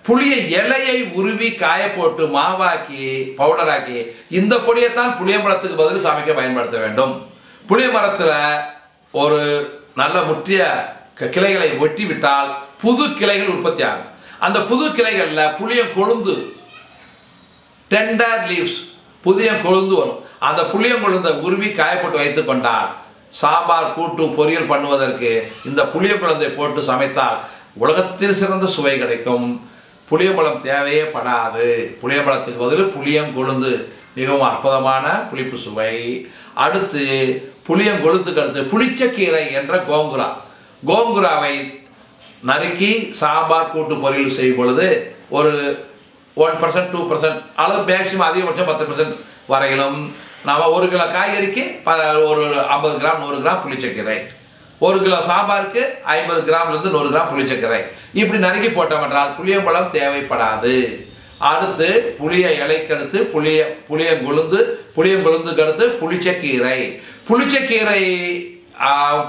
Speaker 1: புளிய இலையை உருவி காய போட்டு மாவாக்கி பவுடராக்கி இந்த பொடியைத்தான் புளியம்பழத்துக்கு பதில் சமைக்க பயன்படுத்த வேண்டும். புளிய மரத்தில் ஒரு நல்ல முற்றிய கிளைகளை வெட்டி விட்டால் புது கிளைகள் உற்பத்தி ஆகும். அந்த புது கிளைகளில் புளிய கொழுந்து டெண்டர் லீவ்ஸ், புதியம் கொழுந்து வரும். அந்த புளியம் கொழுந்தை உருவி காயப்பட்டு வைத்து கொண்டால் சாம்பார் கூட்டு பொரியல் பண்ணுவதற்கு இந்த புளியம் கொழுந்தை போட்டு சமைத்தால் உலகத்தில் சிறந்த சுவை கிடைக்கும். புளியம்பழம் தேவையே படாது. புளியம்பழத்துக்கு பதில் புளியம் கொழுந்து, மிகவும் அற்புதமான புளிப்பு சுவை. அடுத்து புளியம் கொழுத்துக்கு அடுத்து புளிச்சக்கீரை என்ற கோங்குரா. கோங்குராவை நறுக்கி சாம்பார் கூட்டு பொரியல் செய்யும் பொழுது ஒரு 1% 2% அளவு, மேக்சிமம் அதிகபட்சம் 10% வரையிலும் நாம் 1 கிலோ காய்கறிக்கு ஒரு 50 கிராம் 100 கிராம் புளிச்சக்கீரை, 1 கிலோ சாம்பாருக்கு 50 கிராம்லேருந்து 100 கிராம் புளிச்சக்கீரை இப்படி நறுக்கி போட்டோம் என்றால் புளியம்பழம் தேவைப்படாது. அடுத்து புளிய இலைக்கு அடுத்து புளியங்கொழுந்துக்கு அடுத்து புளிச்சக்கீரை. புளிச்சக்கீரை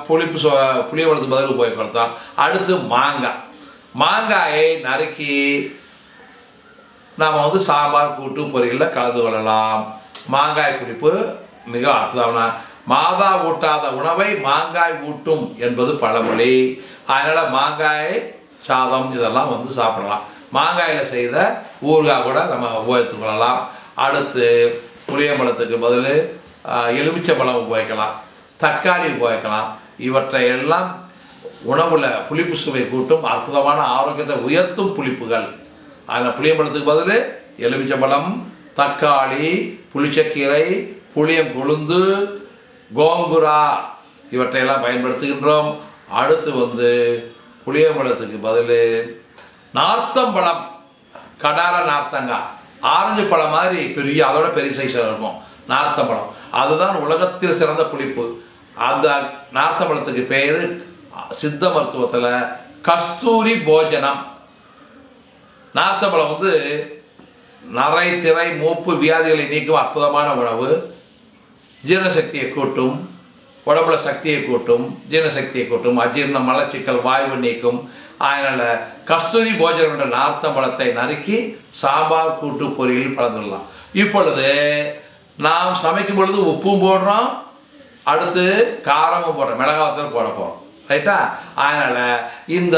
Speaker 1: புளியம்பழத்துக்கு பதில் உபயோகப்படுத்தலாம். அடுத்து மாங்காயை நறுக்கி நாம் சாம்பார் கூட்டு பொரியலில் கலந்து கொள்ளலாம். மாங்காய் புளிப்பு மிக அற்புதமான, மாதா ஊட்டாத உணவை மாங்காய் ஊட்டும் என்பது பழமொழி. அதனால் மாங்காய் சாதம் இதெல்லாம் சாப்பிடலாம். மாங்காயில் செய்த ஊறுகாய் கூட நம்ம உபயோகித்துக் கொள்ளலாம். அடுத்து புளியம்பழத்துக்கு பதில் எலுமிச்சம்பழம் உபயோகிக்கலாம், தக்காளி உபயோகிக்கலாம். இவற்றை எல்லாம் உணவில் புளிப்பு சுவை கூட்டும் அற்புதமான ஆரோக்கியத்தை உயர்த்தும் புளிப்புகள். அதில் புளியம்பழத்துக்கு பதில் எலுமிச்சம்பழம், தக்காளி, புளிச்சக்கீரை, புளியங்கொழுந்து, கோங்குரா இவற்றையெல்லாம் பயன்படுத்துகின்றோம். அடுத்து புளியம்பழத்துக்கு பதில் நார்த்தம்பழம், கடார நார்த்தங்காய், ஆரஞ்சு பழம் மாதிரி பெரிய, அதோட பெரிய சைஸாக இருக்கும் நார்த்தம்பழம். அதுதான் உலகத்தில் சிறந்த புளிப்பு. அந்த நார்த்தம்பழத்துக்கு பெயர் சித்த மருத்துவத்தில் கஸ்தூரி போஜனம். நார்த்தம்பழம் நரை, திரை, மூப்பு வியாதிகளை நீக்கும் அற்புதமான உணவு. ஜீரணசக்தியை கூட்டும், உடம்புல சக்தியை கூட்டும், ஜீரணசக்தியை கூட்டும், அஜீர்ணம், மலச்சிக்கல், வாய்வு நீக்கும். அதனால் கஸ்தூரி போஜனம் என்ற நார்த்தம்பழத்தை நறுக்கி சாம்பார் கூட்டு பொரியல் கலந்துடலாம். இப்பொழுது நாம் சமைக்கும் பொழுது உப்பும் போடுறோம், அடுத்து காரமும் போடுறோம், மிளகாவத்தல் போட போகிறோம், ரைட்டா? அதனால் இந்த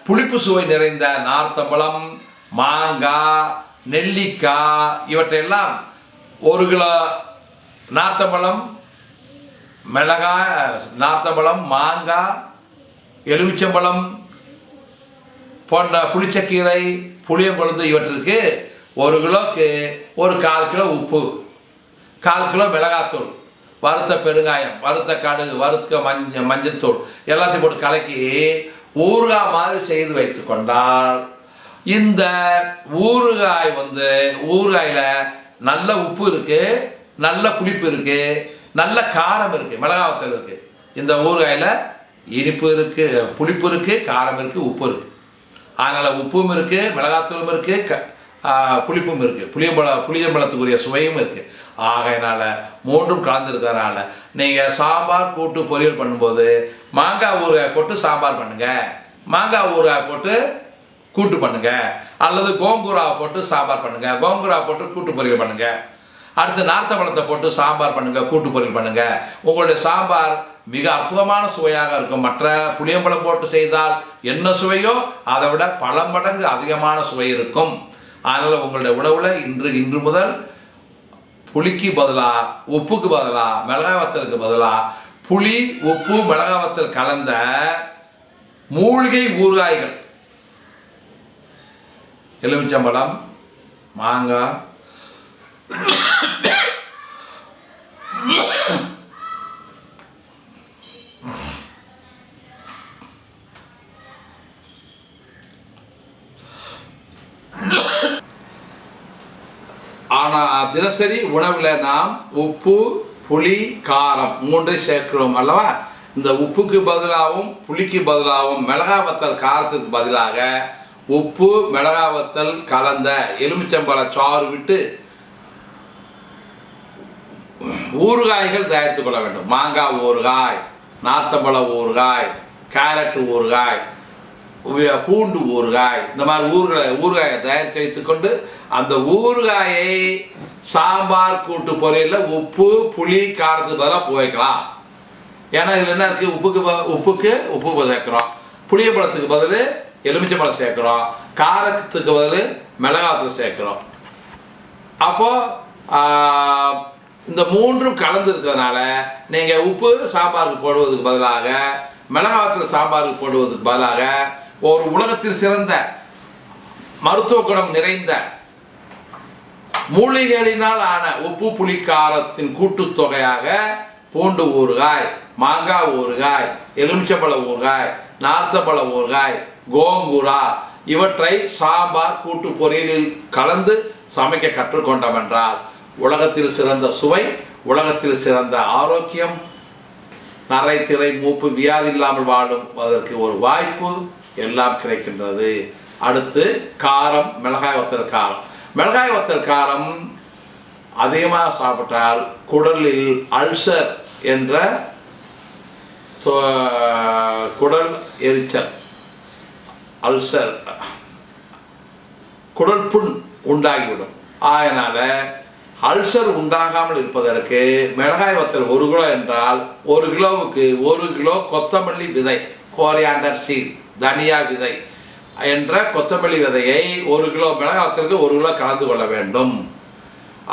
Speaker 1: புளிப்பு சுவை நிறைந்த நார்த்தம்பழம், மாங்காய், நெல்லிக்காய் இவற்றையெல்லாம் 1 கிலோ நார்த்தம்பழம், மிளகாய், நார்த்தம்பழம், மாங்காய், எலுமிச்சம்பழம் போன்ற புளிச்சக்கீரை, புளியங்கொழுந்து இவற்றிற்கு 1 கிலோக்கு ஒரு 1/4 கிலோ உப்பு, 1/4 கிலோ மிளகாத்தூள், வறுத்த பெருங்காயம், வறுத்த கடுகு, வறுத்த மஞ்சள் தூள் எல்லாத்தையும் போட்டு கலக்கி ஊறுகாய் மாதிரி செய்து வைத்து கொண்டால் இந்த ஊறுகாய் ஊறுகாயில் நல்ல உப்பு இருக்குது, நல்ல புளிப்பு இருக்குது, நல்ல காரம் இருக்குது, மிளகாவத்தல் இருக்குது. இந்த ஊறுகாயில் இனிப்பு இருக்குது, புளிப்பு இருக்குது, காரம் இருக்குது, உப்பு இருக்குது. அதனால் உப்பும் இருக்குது, மிளகாத்தூளும் இருக்குது, புளிப்பும் இருக்குது, புளியம்பழத்துக்குரிய சுவையும் இருக்குது. ஆகையினால 3ம் கலந்துருக்கிறதுனால நீங்கள் சாம்பார் கூட்டு பொரியல் பண்ணும்போது மாங்காய் ஊறுகாய் போட்டு சாம்பார் பண்ணுங்கள், மாங்காய் ஊறுகாய் போட்டு கூட்டு பண்ணுங்கள், அல்லது கோங்குராவை போட்டு சாம்பார் பண்ணுங்கள், கோங்குரா போட்டு கூட்டு பொரியல் பண்ணுங்கள். அடுத்து நார்த்தம்பழத்தை போட்டு சாம்பார் பண்ணுங்கள், கூட்டு பொரியல் பண்ணுங்கள். உங்களுடைய சாம்பார் மிக அற்புதமான சுவையாக இருக்கும். மற்ற புளியம்பழம் போட்டு செய்தால் என்ன சுவையோ அதை விட பல மடங்கு அதிகமான சுவை இருக்கும். அதனால் உங்களுடைய உணவில் இன்று முதல் புளிக்கு பதிலாக, உப்புக்கு பதிலாக, மிளகாய் வத்தலுக்கு பதிலாக புளி, உப்பு, மிளகாய் வத்தல் கலந்த மூலிகை ஊறுகாய்கள், எலுமிச்சம்பழம், மாங்காய், ஆனால் தினசரி உணவில் நாம் உப்பு, புளி, காரம் 3 சேர்க்கிறோம் அல்லவா? இந்த உப்புக்கு பதிலாகவும் புளிக்கு பதிலாகவும் மிளகாய் வத்தல் காரத்துக்கு பதிலாக உப்பு, மிளகாய் வத்தல் கலந்த எலுமிச்சம்பழ சாறு விட்டு ஊறுகாய்கள் தயாரித்து கொள்ள வேண்டும். மாங்காய் ஊறுகாய், நார்த்தம்பழ ஊறுகாய், கேரட் ஊறுகாய், பூண்டு ஊறுகாய், இந்த மாதிரி ஊறுகாயை தயாரித்து வைத்துக்கொண்டு அந்த ஊறுகாயை சாம்பார் கூட்டு பொரியலில் உப்பு, புளி, காரத்துக்கு பதிலாக உபயோகிக்கலாம். ஏன்னா இதில் என்ன இருக்குது? உப்புக்கு உப்பு சேர்க்குறோம், புளியம்பழத்துக்கு பதில் எலுமிச்சம்பழம் சேர்க்குறோம், காரத்துக்கு பதில் மிளகாத்தூள் சேர்க்குறோம். அப்போது இந்த மூன்றும் கலந்து இருக்கிறதுனால நீங்கள் உப்பு சாம்பாருக்கு போடுவதுக்கு பதிலாக மிளகாவத்தில் சாம்பாருக்கு போடுவதற்கு பதிலாக ஒரு உலகத்தில் சிறந்த மருத்துவ குணம் நிறைந்த மூலிகைகளினால் ஆன உப்பு புளி காரத்தின் கூட்டுத்தொகையாக பூண்டு ஊறுகாய், மாங்காய் ஊறுகாய், எலுமிச்சம்பழ ஊறுகாய், நார்த்தம்பழ ஊறுகாய், கோங்குரா இவற்றை சாம்பார் கூட்டு பொரியலில் கலந்து சமைக்க கற்றுக்கொண்டோம் என்றால் உலகத்தில் சிறந்த சுவை, உலகத்தில் சிறந்த ஆரோக்கியம், நரை திரை மூப்பு வியாதி இல்லாமல் வாழும் அதற்கு ஒரு வாய்ப்பு எல்லாம் கிடைக்கின்றது. அடுத்து காரம், மிளகாய் வத்தல் காரம். மிளகாய் வத்தல் காரம் அதிகமாக சாப்பிட்டால் குடலில் அல்சர் என்ற குடல் எரிச்சல், அல்சர் குடல் புண் உண்டாகிவிடும். அதனால் அல்சர் உண்டாகாமல் இருப்பதற்கு மிளகாய் வத்தல் 1 கிலோ என்றால் 1 கிலோவுக்கு 1 கிலோ கொத்தமல்லி விதை, கோரியாண்டர் சீட், தனியா விதை என்ற கொத்தமல்லி விதையை 1 கிலோ மிளகாய் வத்தலுக்கு 1 கிலோ கலந்து கொள்ள வேண்டும்.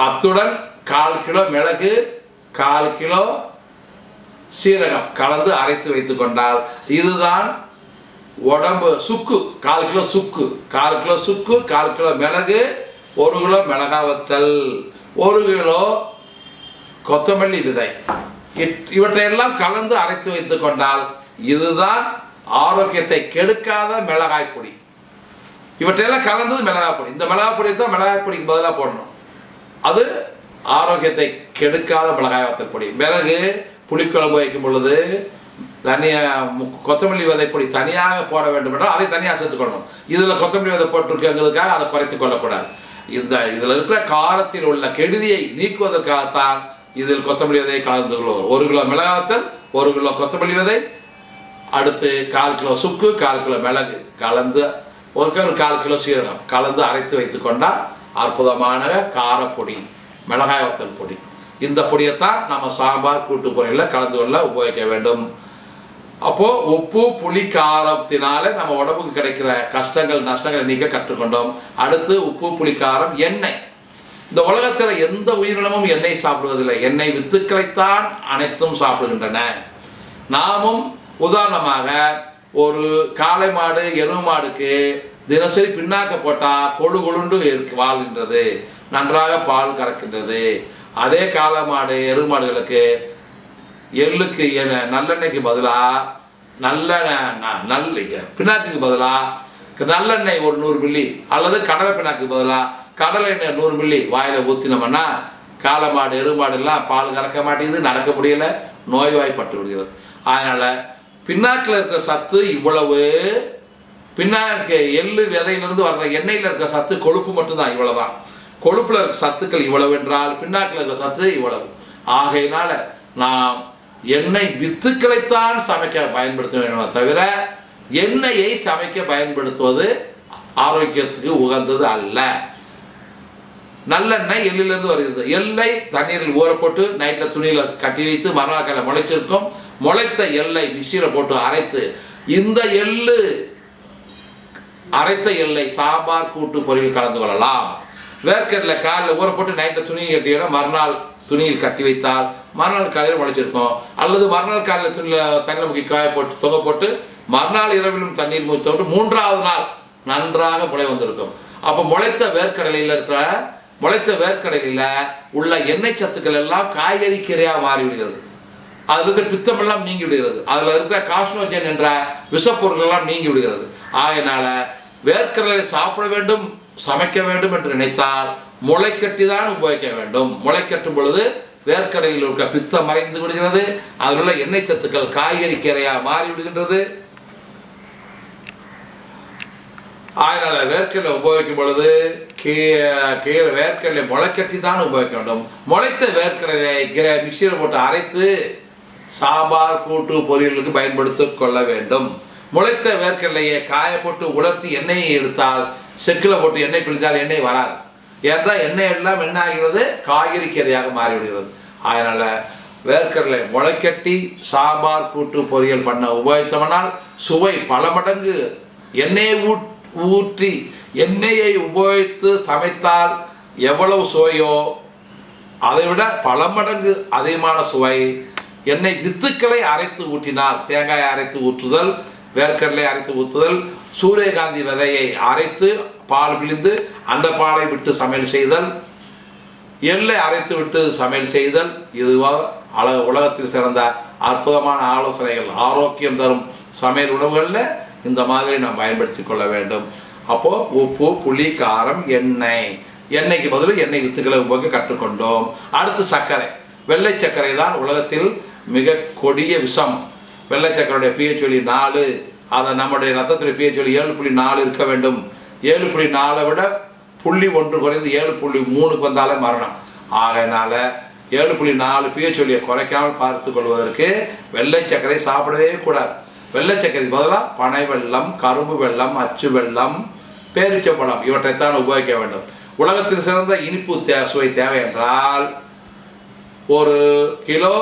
Speaker 1: அத்துடன் 1/4 கிலோ மிளகு, 1/4 கிலோ சீரகம் கலந்து அரைத்து வைத்து கொண்டால் இதுதான் உடம்பு சுக்கு. 1/4 கிலோ சுக்கு, 1/4 கிலோ சுக்கு, 1/4 கிலோ மிளகு, 1 கிலோ மிளகாய் வத்தல், 1 கிலோ கொத்தமல்லி விதை இவற்றையெல்லாம் கலந்து அரைத்து வைத்து கொண்டால் இதுதான் ஆரோக்கியத்தை கெடுக்காத மிளகாய் பொடி. இவற்றையெல்லாம் கலந்தது மிளகாய் பொடி. இந்த மிளகாய் பொடியை தான் மிளகாய் பொடிக்கு பதிலாக போடணும். அது ஆரோக்கியத்தை கெடுக்காத மிளகாய் வத்தல் பொடி. மிளகு புளிக்குழம்பு வைக்கும் பொழுது தனியாக கொத்தமல்லி விதை பொடி தனியாக போட வேண்டும் என்றால் அதை தனியாக சேர்த்துக்கொள்ளணும். இதில் கொத்தமல்லி விதை போட்டிருக்கவங்களுக்காக அதை குறைத்து கொள்ளக்கூடாது. இதில் இருக்கிற காரத்தில் உள்ள கெடுதியை நீக்குவதற்காகத்தான் இதில் கொத்தமல்லி விதையை கலந்து கொள்வோம். 1 கிலோ மிளகாய் வத்தல், 1 கிலோ கொத்தமல்லி விதை, அடுத்து 1/4 கிலோ சுக்கு, 1/4 கிலோ மிளகு கலந்து 1/4 கிலோ சீரகம் கலந்து அரைத்து வைத்து கொண்டால் அற்புதமான காரப்பொடி மிளகாய் வத்தல் பொடி. இந்த பொடியைத்தான் நம்ம சாம்பார் கூட்டு பொரியலில் கலந்து கொள்ள உபயோகிக்க வேண்டும். அப்போது உப்பு புளி காரத்தினால நம்ம உடம்புக்கு கிடைக்கிற கஷ்டங்கள் நஷ்டங்களை நீக்க கற்றுக்கொண்டோம். அடுத்து உப்பு புளி காரம், எண்ணெய். இந்த உலகத்தில் எந்த உயிரினமும் எண்ணெய் சாப்பிடுவதில்லை. எண்ணெய் வித்துக்களைத்தான் அனைத்தும் சாப்பிடுகின்றன. நாமும் உதாரணமாக ஒரு காளை மாடு, எருவு மாடுக்கு தினசரி பின்னாக்க போட்டால் கொழு கொழுண்டு வாழ்கின்றது, நன்றாக பால் கறக்கின்றது. அதே காளை மாடு, எருவு மாடுகளுக்கு எள்ளுக்கு நல்லெண்ணெய்க்கு பதிலாக பின்னாக்குக்கு பதிலாக நல்லெண்ணெய் ஒரு 100 மில்லி அல்லது கடலை பின்னாக்கு பதிலாக கடலை எண்ணெய் 100 மில்லி வாயில் ஊற்றினோம்னா காளை மாடு, எருவு மாடுலாம் பால் கறக்க மாட்டேங்குது, நடக்க முடியலை, நோய்வாய்ப்பட்டு விடுகிறது. அதனால் பின்னாக்கில் இருக்கிற சத்து இவ்வளவு, பின்னாக்கு எள்ளு விதையிலிருந்து வர்ற எண்ணெயில் இருக்கிற சத்து கொழுப்பு மட்டும்தான், இவ்வளவுதான். கொழுப்பில் இருக்கிற சத்துக்கள் இவ்வளவு என்றால் பின்னாக்கில் இருக்கிற சத்து இவ்வளவு. ஆகையினால நாம் எண்ணெய் வித்துக்களைத்தான் சமைக்க பயன்படுத்த வேண்டுமே தவிர எண்ணெயை சமைக்க பயன்படுத்துவது ஆரோக்கியத்துக்கு உகந்தது அல்ல. நல்லெண்ணெய் எள்ளிலிருந்து வருகிறது. எள்ளை தண்ணீரில் ஊற போட்டு நைட்டில் துணியில் கட்டி வைத்து மறுநாள் காலையில் முளைச்சிருக்கும். முளைத்த எள்ளை மிக்சியில் போட்டு அரைத்து, இந்த எள்ளு அரைத்த எள்ளை சாம்பார் கூட்டு பொரியல் கலந்து கொள்ளலாம். வேர்க்கடலை காலையில் ஊற போட்டு நைட்டில் துணியை கட்டிவிட மறுநாள் துணியில் கட்டி வைத்தால் மறுநாள் காலையில் முளைச்சிருக்கும். அல்லது மறுநாள் காலையில் துணியில் தண்ணி முக்கி காய போட்டு தொகை போட்டு மறுநாள் இரவிலும் தண்ணீர் மூச்சு விட்டு 3வது நாள் நன்றாக முளை வந்திருக்கும். அப்போ முளைத்த வேர்க்கடலையில் உள்ள எண்ணெய் சத்துக்கள் எல்லாம் காய்கறி கீரையாக மாறிவிடுகிறது. அதில் இருக்கிற பித்தமெல்லாம் நீங்கி விடுகிறது. அதில் இருக்கிற காஸ்னோஜன் என்ற விஷப்பொருட்கள் எல்லாம் நீங்கி விடுகிறது. ஆகையினால வேர்க்கடலை சாப்பிட வேண்டும், சமைக்க வேண்டும் என்று நினைத்தால் முளைக்கட்டி தான் உபயோகிக்க வேண்டும். முளைக்கட்டும் பொழுது வேர்க்கடலையில் இருக்க பித்தம் மறைந்து விடுகிறது. அதில் உள்ள எண்ணெய் சத்துக்கள் காய்கறி கீரையாக மாறிவிடுகின்றது. அதனால வேர்க்கடலை உபயோகிக்கும் பொழுது வேர்க்கடலை முளைக்கட்டி தான் உபயோகிக்க வேண்டும். முளைத்த வேர்க்கடலை மிக்சியில் போட்டு அரைத்து சாம்பார் கூட்டு பொரியலுக்கு பயன்படுத்தி கொள்ள வேண்டும். முளைத்த வேர்க்கடலையை காய போட்டு உலர்த்தி எண்ணெயை எடுத்தால், செக்கில் போட்டு எண்ணெய் பிழிந்தால் எண்ணெய் வராது. ஏன்னா எண்ணெய் எல்லாம் என்ன ஆகிறது, காய்கறி கீரையாக மாறிவிடுகிறது. அதனால் வேர்க்கடலை முளைக்கட்டி சாம்பார் கூட்டு பொரியல் பண்ண உபயோகித்தோம்னால் சுவை பல மடங்கு. எண்ணெயை ஊற்றி எண்ணெயை உபயோகித்து சமைத்தால் எவ்வளவு சுவையோ அதை விட பல மடங்கு அதிகமான சுவை எண்ணெய் வித்துக்களை அரைத்து ஊற்றினால், தேங்காயை அரைத்து ஊற்றுதல், வேர்க்கடலை அரைத்து ஊற்றுதல், சூரியகாந்தி விதையை அரைத்து பால் பிழிந்து அந்த பாலை விட்டு சமையல் செய்தல், எள்ளை அரைத்து விட்டு சமையல் செய்தல், இதுவாக உலகத்தில் சிறந்த அற்புதமான ஆலோசனைகள். ஆரோக்கியம் தரும் சமையல் உணவுகளில் இந்த மாதிரி நாம் பயன்படுத்தி கொள்ள வேண்டும். அப்போது உப்பு, புளி, காரம், எண்ணெய்க்கு பதில் எண்ணெய் வித்துக்களை உபயோகிக்க கற்றுக்கொண்டோம். அடுத்து சர்க்கரை. வெள்ளை சர்க்கரை தான் உலகத்தில் மிக கொடிய விஷம். வெள்ளை சர்க்கரையுடைய pH வேல்யூ 4. அதை நம்முடைய ரத்தத்துடைய pH வேல்யூ 7.4 இருக்க வேண்டும். 7.4 விட 0.1 குறைந்து 7.3க்கு வந்தாலே மரணம். ஆகையினால 7.4 pH வேல்யூ குறைக்காமல் பார்த்து கொள்வதற்கு வெள்ளை சர்க்கரை சாப்பிடவே கூடாது. வெள்ளை சர்க்கரைக்கு பதிலாக பனை வெல்லம், கரும்பு வெல்லம், அச்சு வெல்லம், பேரிச்சம்பழம் இவற்றைத்தான் உபயோகிக்க வேண்டும். உலகத்தில் சிறந்த இனிப்பு சுவை தேவை என்றால் 1 கிலோ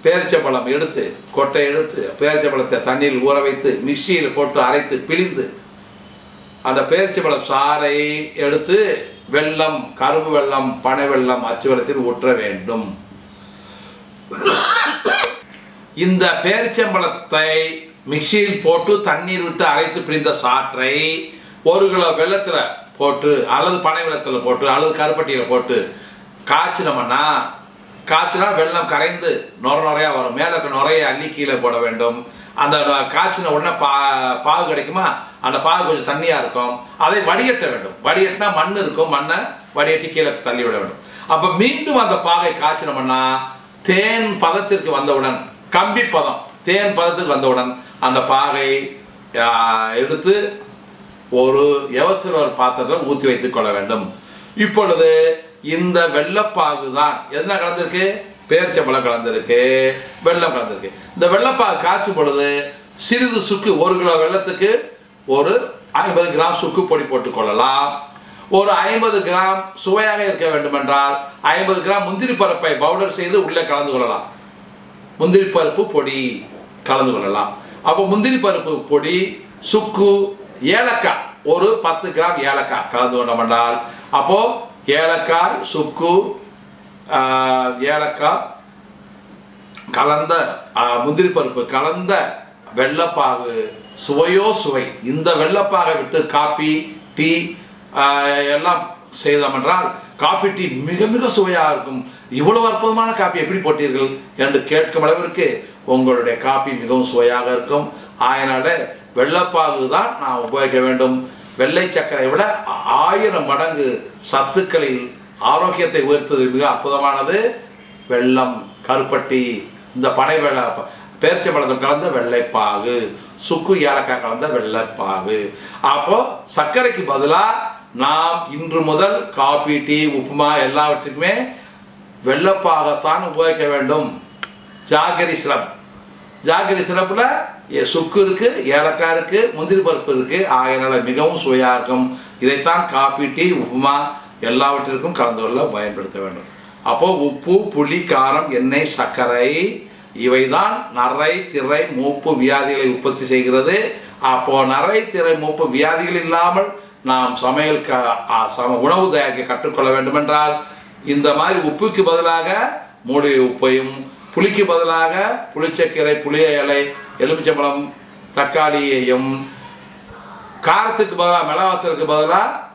Speaker 1: பேரிச்சம்பழம் எடுத்து, கொட்டை எடுத்து, பேரிச்சம்பழத்தை தண்ணீர் ஊற வைத்து மிக்சியில் போட்டு அரைத்து பிழிந்து அந்த பேரிச்சம்பழம் சாறை எடுத்து வெல்லம், கரும்பு வெல்லம், பனை வெல்லம், அச்சு வெல்லத்தில் ஊற்ற வேண்டும். இந்த பேரிச்சம்பழத்தை மிக்சியில் போட்டு தண்ணீர் விட்டு அரைத்து பிழிந்த சாற்றை 1 கிலோ வெல்லத்தில் போட்டு அல்லது பனை வெல்லத்தில் போட்டு அல்லது கருப்பட்டியில் போட்டு காய்ச்சினா வெல்லம் கரைந்து நுரையா வரும். மேலே இருக்க நுரையை அள்ளி கீழே போட வேண்டும். அந்த காய்ச்சின உடனே பாகு கிடைக்குமா, அந்த பாகு கொஞ்சம் தண்ணியாக இருக்கும். அதை வடிகட்ட வேண்டும். வடிகட்டினா மண் இருக்கும், மண்ணை வடிகட்டி கீழே தள்ளி விட வேண்டும். அப்போ மீண்டும் அந்த பாகை காய்ச்சினோம்னா தேன் பதத்திற்கு வந்தவுடன், கம்பி பதம் தேன் பதத்துக்கு வந்தவுடன் அந்த பாகை எடுத்து ஒரு எவசிலர் பாத்திரத்தில் ஊற்றி வைத்துக் கொள்ள வேண்டும். இப்பொழுது இந்த வெள்ளப்பாகு தான் என்ன கலந்துருக்கு? பேரிச்சம்பழம் கலந்துருக்கு, வெல்லம் கலந்துருக்கு. இந்த வெள்ளப்பாகு காய்ச்சும் பொழுது சிறிது சுக்கு, 1 கிலோ வெல்லத்துக்கு ஒரு 50 கிராம் சுக்கு பொடி போட்டுக்கொள்ளலாம். ஒரு 50 கிராம் சுவையாக இருக்க வேண்டுமென்றால் 50 கிராம் முந்திரி பருப்பை பவுடர் செய்து உள்ளே கலந்து கொள்ளலாம். முந்திரி பருப்பு பொடி கலந்து கொள்ளலாம். அப்போ முந்திரி பருப்பு பொடி, சுக்கு, ஏலக்காய், ஒரு 10 கிராம் ஏலக்காய் கலந்து கொண்டோம் என்றால், அப்போ ஏலக்காய், சுக்கு, ஏலக்காய் கலந்த முந்திரி பருப்பு கலந்த வெள்ளப்பாகு சுவையோ சுவை. இந்த வெள்ளப்பாகை விட்டு காப்பி, டீ எல்லாம் செய்தோம் என்றால் காப்பி, டீ மிக மிக சுவையாக இருக்கும். இவ்வளவு அற்புதமான காப்பி எப்படி போட்டீர்கள் என்று கேட்கும் அளவிற்கு உங்களுடைய காப்பி மிகவும் சுவையாக இருக்கும். அதனால வெள்ளப்பாகு தான் நாம் உபயோகிக்க வேண்டும். வெள்ளை சர்க்கரை விட 1000 மடங்கு சத்துக்களில் ஆரோக்கியத்தை உயர்த்துவது மிக அற்புதமானது வெல்லம், கருப்பட்டி, இந்த பனை வெள்ள பேரிச்சம்பழம் கலந்த வெள்ளைப்பாகு, சுக்கு, ஏலக்காய் கலந்த வெள்ளைப்பாகு. அப்போ சர்க்கரைக்கு பதிலாக நாம் இன்று முதல் காபி, டீ, உப்புமா எல்லாவற்றுக்குமே வெள்ளப்பாகத்தான் உபயோகிக்க வேண்டும். ஜாகரி சிரப், ஜாகரி சிரப்பில் சுக்கு இருக்குது, ஏலக்காய் இருக்குது, முந்திரி பருப்பு இருக்குது. ஆகையினால மிகவும் சுவையாக இருக்கும். இதைத்தான் காபி, டீ, உப்புமா எல்லாவற்றிற்கும் கலந்து கொள்ள பயன்படுத்த வேண்டும். அப்போது உப்பு, புளி, காரம், எண்ணெய், சர்க்கரை இவைதான் நரை, திரை, மூப்பு வியாதிகளை உற்பத்தி செய்கிறது. அப்போது நரை, திரை, மூப்பு வியாதிகள் இல்லாமல் நாம் சமையல் உணவு தயாரிக்க கற்றுக்கொள்ள வேண்டுமென்றால் இந்த மாதிரி உப்புக்கு பதிலாக மூலிகை உப்பையும், புளிக்கு பதிலாக புளிச்சக்கீரை, புளிய இலை, எலுமிச்சம்பழம், தக்காளியையும், காரத்துக்கு பதிலாக மிளகாத்தலுக்கு பதிலாக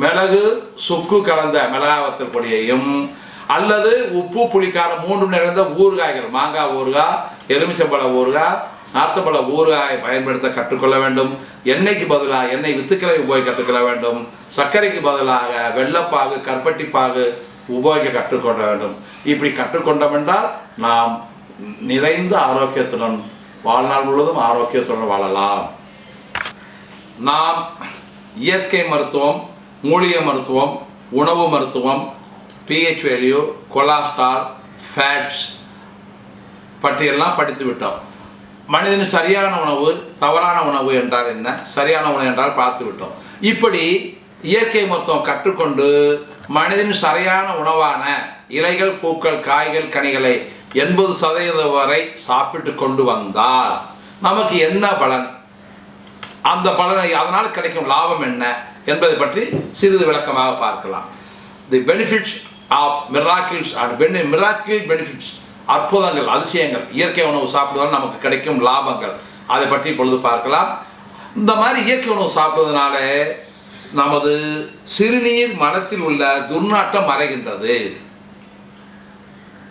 Speaker 1: மிளகு, சுக்கு கலந்த மிளகாவத்தல் பொடியையும், அல்லது உப்பு, புளிக்காரம் 3 நிறைந்த ஊறுகாய்கள், மாங்காய் ஊறுகாய், எலுமிச்சம்பழ ஊறுகாய், நார்த்தப்பழ ஊறுகாயை பயன்படுத்த கற்றுக்கொள்ள வேண்டும். எண்ணெய்க்கு பதிலாக எண்ணெய் வித்துக்களை உபயோகிக்க கற்றுக்கொள்ள வேண்டும். சர்க்கரைக்கு பதிலாக வெள்ளப்பாகு, கருப்பட்டி பாகு உபயோகிக்க கற்றுக்கொள்ள வேண்டும். இப்படி கற்றுக்கொண்டோம் என்றால் நாம் நிறைந்த ஆரோக்கியத்துடன் வாழ்நாள் முழுவதும் ஆரோக்கியத்துடன் வாழலாம். நாம் இயற்கை மருத்துவம், மூலிகை மருத்துவம், உணவு மருத்துவம், pH வேல்யூ, கொலஸ்ட்ரால், ஃபேட்ஸ் பற்றியெல்லாம் படித்து விட்டோம். மனிதன் சரியான உணவு, தவறான உணவு என்றால் என்ன, சரியான உணவு என்றால் பார்த்து விட்டோம். இப்படி இயற்கை மருத்துவம் கற்றுக்கொண்டு மனிதன் சரியான உணவான இலைகள், பூக்கள், காய்கள், கனிகளை 80% வரை சாப்பிட்டு கொண்டு வந்தால் நமக்கு என்ன பலன், அந்த பலனை அதனால் கிடைக்கும் லாபம் என்ன, என்பதை பற்றி சிறிது விளக்கமாக பார்க்கலாம். The benefits of miracles and miracle benefits, அற்புதங்கள், அதிசயங்கள், இயற்கை உணவு சாப்பிடுவதால் நமக்கு கிடைக்கும் லாபங்கள், அதை பற்றி இப்பொழுது பார்க்கலாம். இந்த மாதிரி இயற்கை உணவு சாப்பிடுவதனால நமது சிறுநீர் மலத்தில் உள்ள துர்நாற்றம் மறைகின்றது.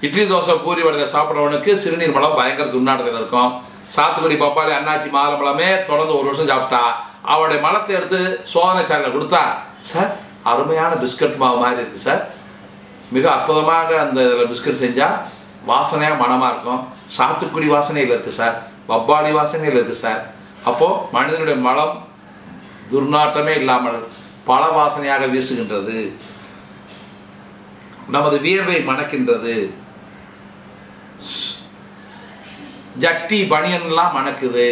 Speaker 1: இட்லி தோசை பூரி வடையில் சாப்பிட்றவனுக்கு சிறுநீர் மலம் பயங்கர துர்நாற்றத்தில் இருக்கும். சாத்துக்குடி பப்பாளி அண்ணாச்சி மாதுளம்பழமே தொடர்ந்து 1 வருஷம் சாப்பிட்டா அவனுடைய மலத்தை எடுத்து சோதனை சாலையில் கொடுத்தா, சார் அருமையான பிஸ்கட் மாவு மாதிரி இருக்குது சார், மிக அற்புதமாக அந்த இதில் பிஸ்கட் செஞ்சால் வாசனையாக மனமாக இருக்கும், சாத்துக்குடி வாசனையில் இருக்குது சார், பப்பாளி வாசனையில் இருக்குது சார். அப்போது மனிதனுடைய மலம் துர்நாற்றமே இல்லாமல் பல வாசனையாக வீசுகின்றது, நமது வியர்வை மணக்கின்றது, ஜட்டி பனியன்லாம் மணக்குது.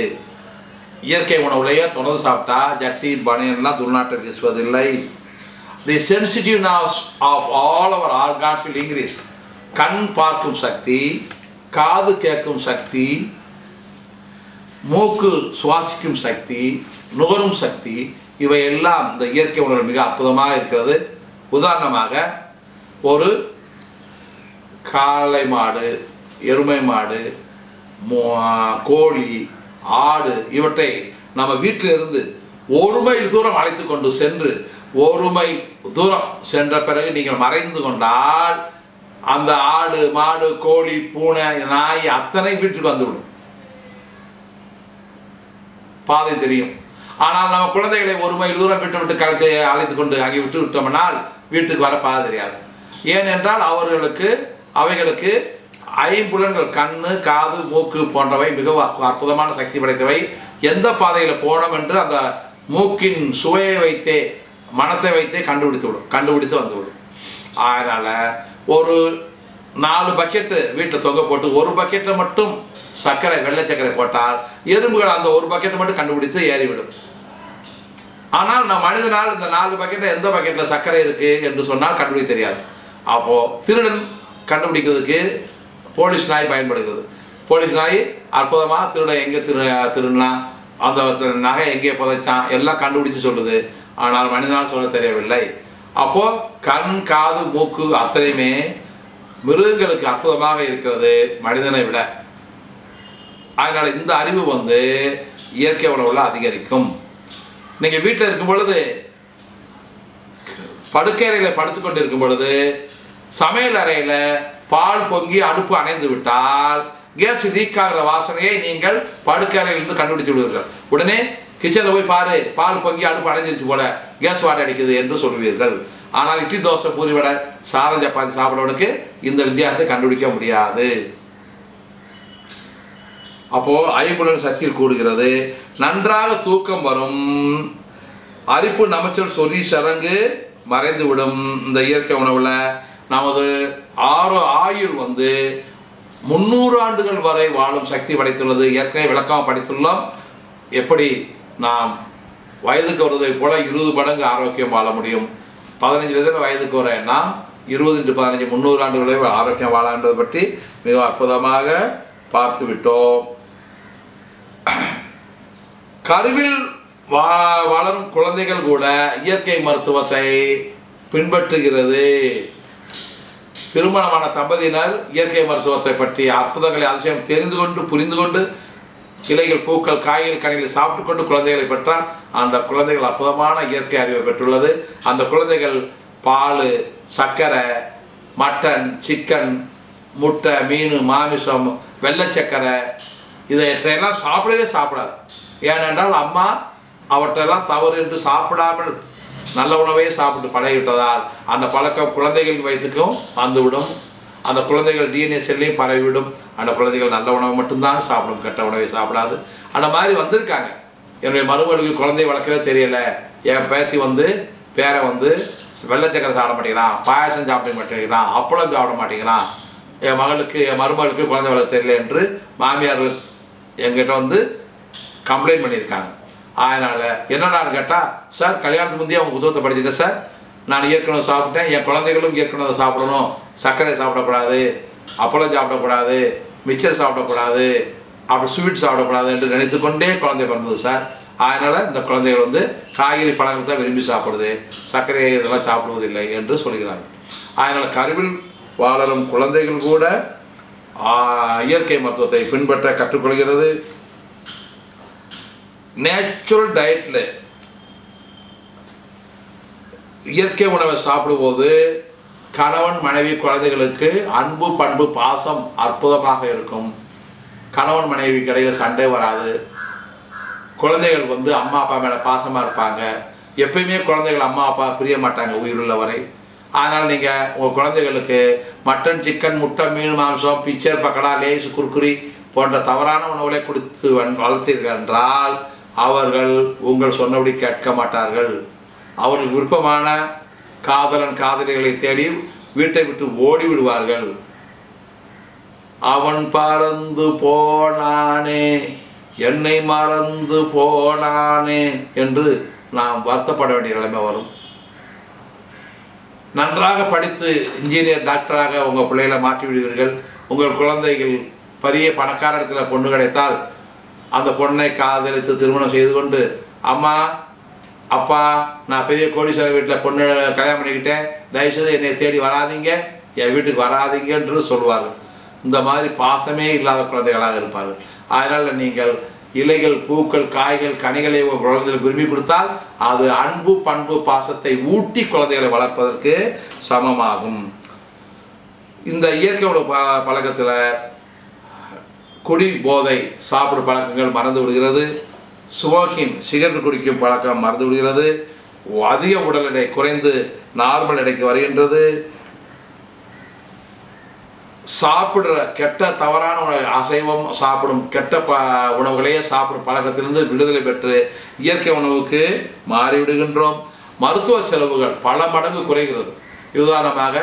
Speaker 1: இயற்கை உணவுலையே தொடர்ந்து சாப்பிட்டா ஜட்டி பனியன்லாம் துர்நாற்றம் வீசுவதில்லை. The sensitiveness of all our organs will increase. கண் பார்க்கும் சக்தி, காது கேட்கும் சக்தி, மூக்கு சுவாசிக்கும் சக்தி, நுகரும் சக்தி, இவையெல்லாம் இந்த இயற்கை உணவு மிக அற்புதமாக இருக்கிறது. உதாரணமாக ஒரு காளை மாடு, எருமை மாடு, கோழி, ஆடு இவற்றை நம்ம வீட்டிலிருந்து 1 மைல் தூரம் அழைத்து கொண்டு சென்று 1 மைல் தூரம் சென்ற பிறகு நீங்கள் மறைந்து கொண்டால் அந்த ஆடு, மாடு, கோழி, பூனை, நாய் அத்தனை வீட்டுக்கு வந்துவிடும், பாதை தெரியும். ஆனால் நம்ம குழந்தைகளை 1 மைல் தூரம் விட்டு கலட்டு அழைத்து கொண்டு அங்கே விட்டோம்னால் வீட்டுக்கு வர பாதை தெரியாது. ஏனென்றால் அவைகளுக்கு ஐம்புலன்கள், கண்ணு, காது, மூக்கு போன்றவை மிக அற்புதமான சக்தி படைத்தவை. எந்த பாதையில் போனோம் என்று அந்த மூக்கின் சுவையை வைத்தே, மனத்தை வைத்தே கண்டுபிடித்து வந்துவிடும். அதனால் ஒரு 4 பக்கெட்டு வீட்டில் தொங்க போட்டு 1 பக்கெட்டில் மட்டும் சர்க்கரை, வெள்ளை சர்க்கரை போட்டால் எறும்புகள் அந்த 1 பக்கெட்டை மட்டும் கண்டுபிடித்து ஏறிவிடும். ஆனால் நம் மனிதனால் இந்த 4 பக்கெட்டில் எந்த பக்கெட்டில் சர்க்கரை இருக்குது என்று சொன்னால் கண்டுபிடிக்க தெரியாது. அப்போது திருடன் கண்டுபிடிக்கிறதுக்கு போலீஸ் நாய் பயன்படுகிறது. போலீஸ் நாய் அற்புதமாக திருடன் எங்கே திருடனா, அந்த நகை எங்கே புதைச்சான் எல்லாம் கண்டுபிடிச்சு சொல்லுது. ஆனால் மனிதனால் சொல்ல தெரியவில்லை. அப்போது கண், காது, மூக்கு அத்தனையுமே மிருகங்களுக்கு அற்புதமாக இருக்கிறது மனிதனை விட. அதனால் இந்த அறிவு இயற்கை உணவில் அதிகரிக்கும். நீங்கள் வீட்டில் இருக்கும் பொழுது, படுக்கையறையில் படுத்துக்கொண்டு இருக்கும் பொழுது, சமையல் அறையில் பால் பொங்கி அடுப்பு அணைந்து விட்டால் கேஸ் லீக் ஆகிற வாசனையை நீங்கள் படுக்கையறையிலிருந்து கண்டுபிடித்து விடுவீர்கள். உடனே கிச்சனில் போய் பாரு, பால் பொங்கி அடுப்பு அணைஞ்சிருச்சு போல, கேஸ் வாடை அடிக்குது என்று சொல்வீர்கள். ஆனால் இட்லி தோசை பூரி வடை சாதம் சப்பாத்தி சாப்பிட்றவனுக்கு இந்த வித்தியாசத்தை கண்டுபிடிக்க முடியாது. அப்போது ஐம்புலன் சக்தியில் கூடுகிறது, நன்றாக தூக்கம் வரும், அரிப்பு நமைச்சல் சொறி சரங்கு மறைந்துவிடும். இந்த இயற்கை உணவில் நமது ஆயுள் 300 ஆண்டுகள் வரை வாழும் சக்தி படைத்துள்ளது. ஏற்கனவே விளக்கமாக படித்துள்ளோம். எப்படி நாம் வயதுக்கு வருவதை போல 20 மடங்கு ஆரோக்கியம் வாழ முடியும். 15 வயதில் வயதுக்கு வர நாம் 20 × 15 300 ஆண்டுகளை ஆரோக்கியம் வாழ என்பதை பற்றி மிக அற்புதமாக பார்த்து விட்டோம். கருவில் வளரும் குழந்தைகள் கூட இயற்கை மருத்துவத்தை பின்பற்றுகிறது. திருமணமான தம்பதியினர் இயற்கை மருத்துவத்தை பற்றி அற்புதங்களை, அதிசயம் தெரிந்து கொண்டு, புரிந்து கொண்டு, இலைகள், பூக்கள், காய்கள், கனிகளை சாப்பிட்டு கொண்டு குழந்தைகளை பெற்றால் அந்த குழந்தைகள் அற்புதமான இயற்கை அறிவை பெற்றுள்ளது. அந்த குழந்தைகள் பால், சர்க்கரை, மட்டன், சிக்கன், முட்டை, மீன், மாமிசம், வெள்ளை சர்க்கரை இதையெல்லாம் சாப்பிடவே சாப்பிடாது. ஏனென்றால் அம்மா அவற்றெல்லாம் தவறு என்று சாப்பிடாமல் நல்ல உணவையே சாப்பிட்டு பழகிவிட்டதால் அந்த பழக்கம் குழந்தைகள் வயிற்றுக்கும் வந்துவிடும். அந்த குழந்தைகள் டிஎன்ஏ செல்லையும் பரவிவிடும். அந்த குழந்தைகள் நல்ல உணவு மட்டும்தான் சாப்பிடும், கெட்ட உணவை சாப்பிடாது. அந்த மாதிரி வந்திருக்காங்க. என்னுடைய மருமகளுக்கு குழந்தை வளர்க்கவே தெரியலை. என் பேத்தி பேரை வெள்ளை சக்கரை சாப்பிட மாட்டேங்கிறான், பாயாசம் சாப்பிட மாட்டேங்கிறான், அப்பளம் சாப்பிட மாட்டேங்கிறான், என் மருமகளுக்கு குழந்தை வளர்க்க தெரியல என்று மாமியார் என்கிட்ட கம்ப்ளைண்ட் பண்ணியிருக்காங்க. அதனால் என்னடான்னு கேட்டால், சார் கல்யாணத்துக்கு முந்தைய அவங்க புத்தகத்தை படிச்சுட்டேன் சார், நான் இயற்கனவே சாப்பிட்டேன், என் குழந்தைகளும் இயற்கனவே சாப்பிடணும், சர்க்கரை சாப்பிடக்கூடாது, அப்பளம் சாப்பிடக்கூடாது, மிச்சர் சாப்பிடக்கூடாது, அப்படி ஸ்வீட் சாப்பிடக்கூடாது என்று நினைத்து கொண்டே குழந்தை பிறந்தது சார். அதனால் இந்த குழந்தைகள் வந்து காய்கறி பழங்கள் தான் விரும்பி சாப்பிடுது, சர்க்கரை இதெல்லாம் சாப்பிடுவதில்லை என்று சொல்கிறார்கள். அதனால் கருவில் வளரும் குழந்தைகள் கூட இயற்கை மருத்துவத்தை பின்பற்ற கற்றுக்கொள்கிறது. நேச்சுரல் டயட்டில் இயற்கை உணவை சாப்பிடும்போது கணவன் மனைவி குழந்தைகளுக்கு அன்பு பண்பு பாசம் அற்புதமாக இருக்கும். கணவன் மனைவிக்கு இடையில் சண்டை வராது. குழந்தைகள் வந்து அம்மா அப்பா மேலே பாசமாக இருப்பாங்க. எப்பயுமே குழந்தைகள் அம்மா அப்பா பிரிய மாட்டாங்க உயிருள்ள வரை. அதனால் நீங்கள் உங்கள் குழந்தைகளுக்கு மட்டன் சிக்கன் முட்டை மீன் மாംസം பிச்சர் பக்கடா லேஸ் குர்குரி போன்ற தவறான உணவுகளை கொடுத்து வளர்த்தீர்கள் என்றால் அவர்கள் உங்கள் சொன்னபடி கேட்க மாட்டார்கள். அவர்கள் விருப்பமான காதலன் காதலிகளை தேடி வீட்டை விட்டு ஓடி விடுவார்கள். அவன் பறந்து போனானே என்னை மறந்து போனானே என்று நாம் வருத்தப்பட வேண்டிய நிலைமை வரும். நன்றாக படித்து இன்ஜினியர் டாக்டராக உங்கள் பிள்ளைகளை மாற்றி விடுவீர்கள். உங்கள் குழந்தைகள் பெரிய பணக்கார இடத்துல பொண்ணு கிடைத்தால் அந்த பொண்ணை காதலித்து திருமணம் செய்து கொண்டு அம்மா அப்பா நான் பெரிய கோடீஸ்வரர் வீட்டில் பொண்ணு கல்யாணம் பண்ணிக்கிட்டேன், தயவுசெய்து என்னை தேடி வராதிங்க, என் வீட்டுக்கு வராதிங்க என்று சொல்வார்கள். இந்த மாதிரி பாசமே இல்லாத குழந்தைகளாக இருப்பார்கள். அதனால் நீங்கள் இலைகள் பூக்கள் காய்கள் கனிகளை உங்கள் குழந்தைகளுக்கு விரும்பி கொடுத்தால் அது அன்பு பண்பு பாசத்தை ஊட்டி குழந்தைகளை வளர்ப்பதற்கு சமமாகும். இந்த இயற்கை உணவு பழக்கத்தில் குடி போதை சாப்பிடும் பழக்கங்கள் மறந்து விடுகிறது. ஸ்மோக்கிங் சிகரெட் குடிக்கும் பழக்கம் மறந்து விடுகிறது. அதிக உடல் எடை குறைந்து நார்மல் எடைக்கு வருகின்றது. சாப்பிட்ற கெட்ட தவறான உணவு அசைவம் சாப்பிடும் கெட்ட உணவுகளையே சாப்பிடும் பழக்கத்திலிருந்து விடுதலை பெற்று இயற்கை உணவுக்கு மாறிவிடுகின்றோம். மருத்துவ செலவுகள் பல மடங்கு குறைகிறது. உதாரணமாக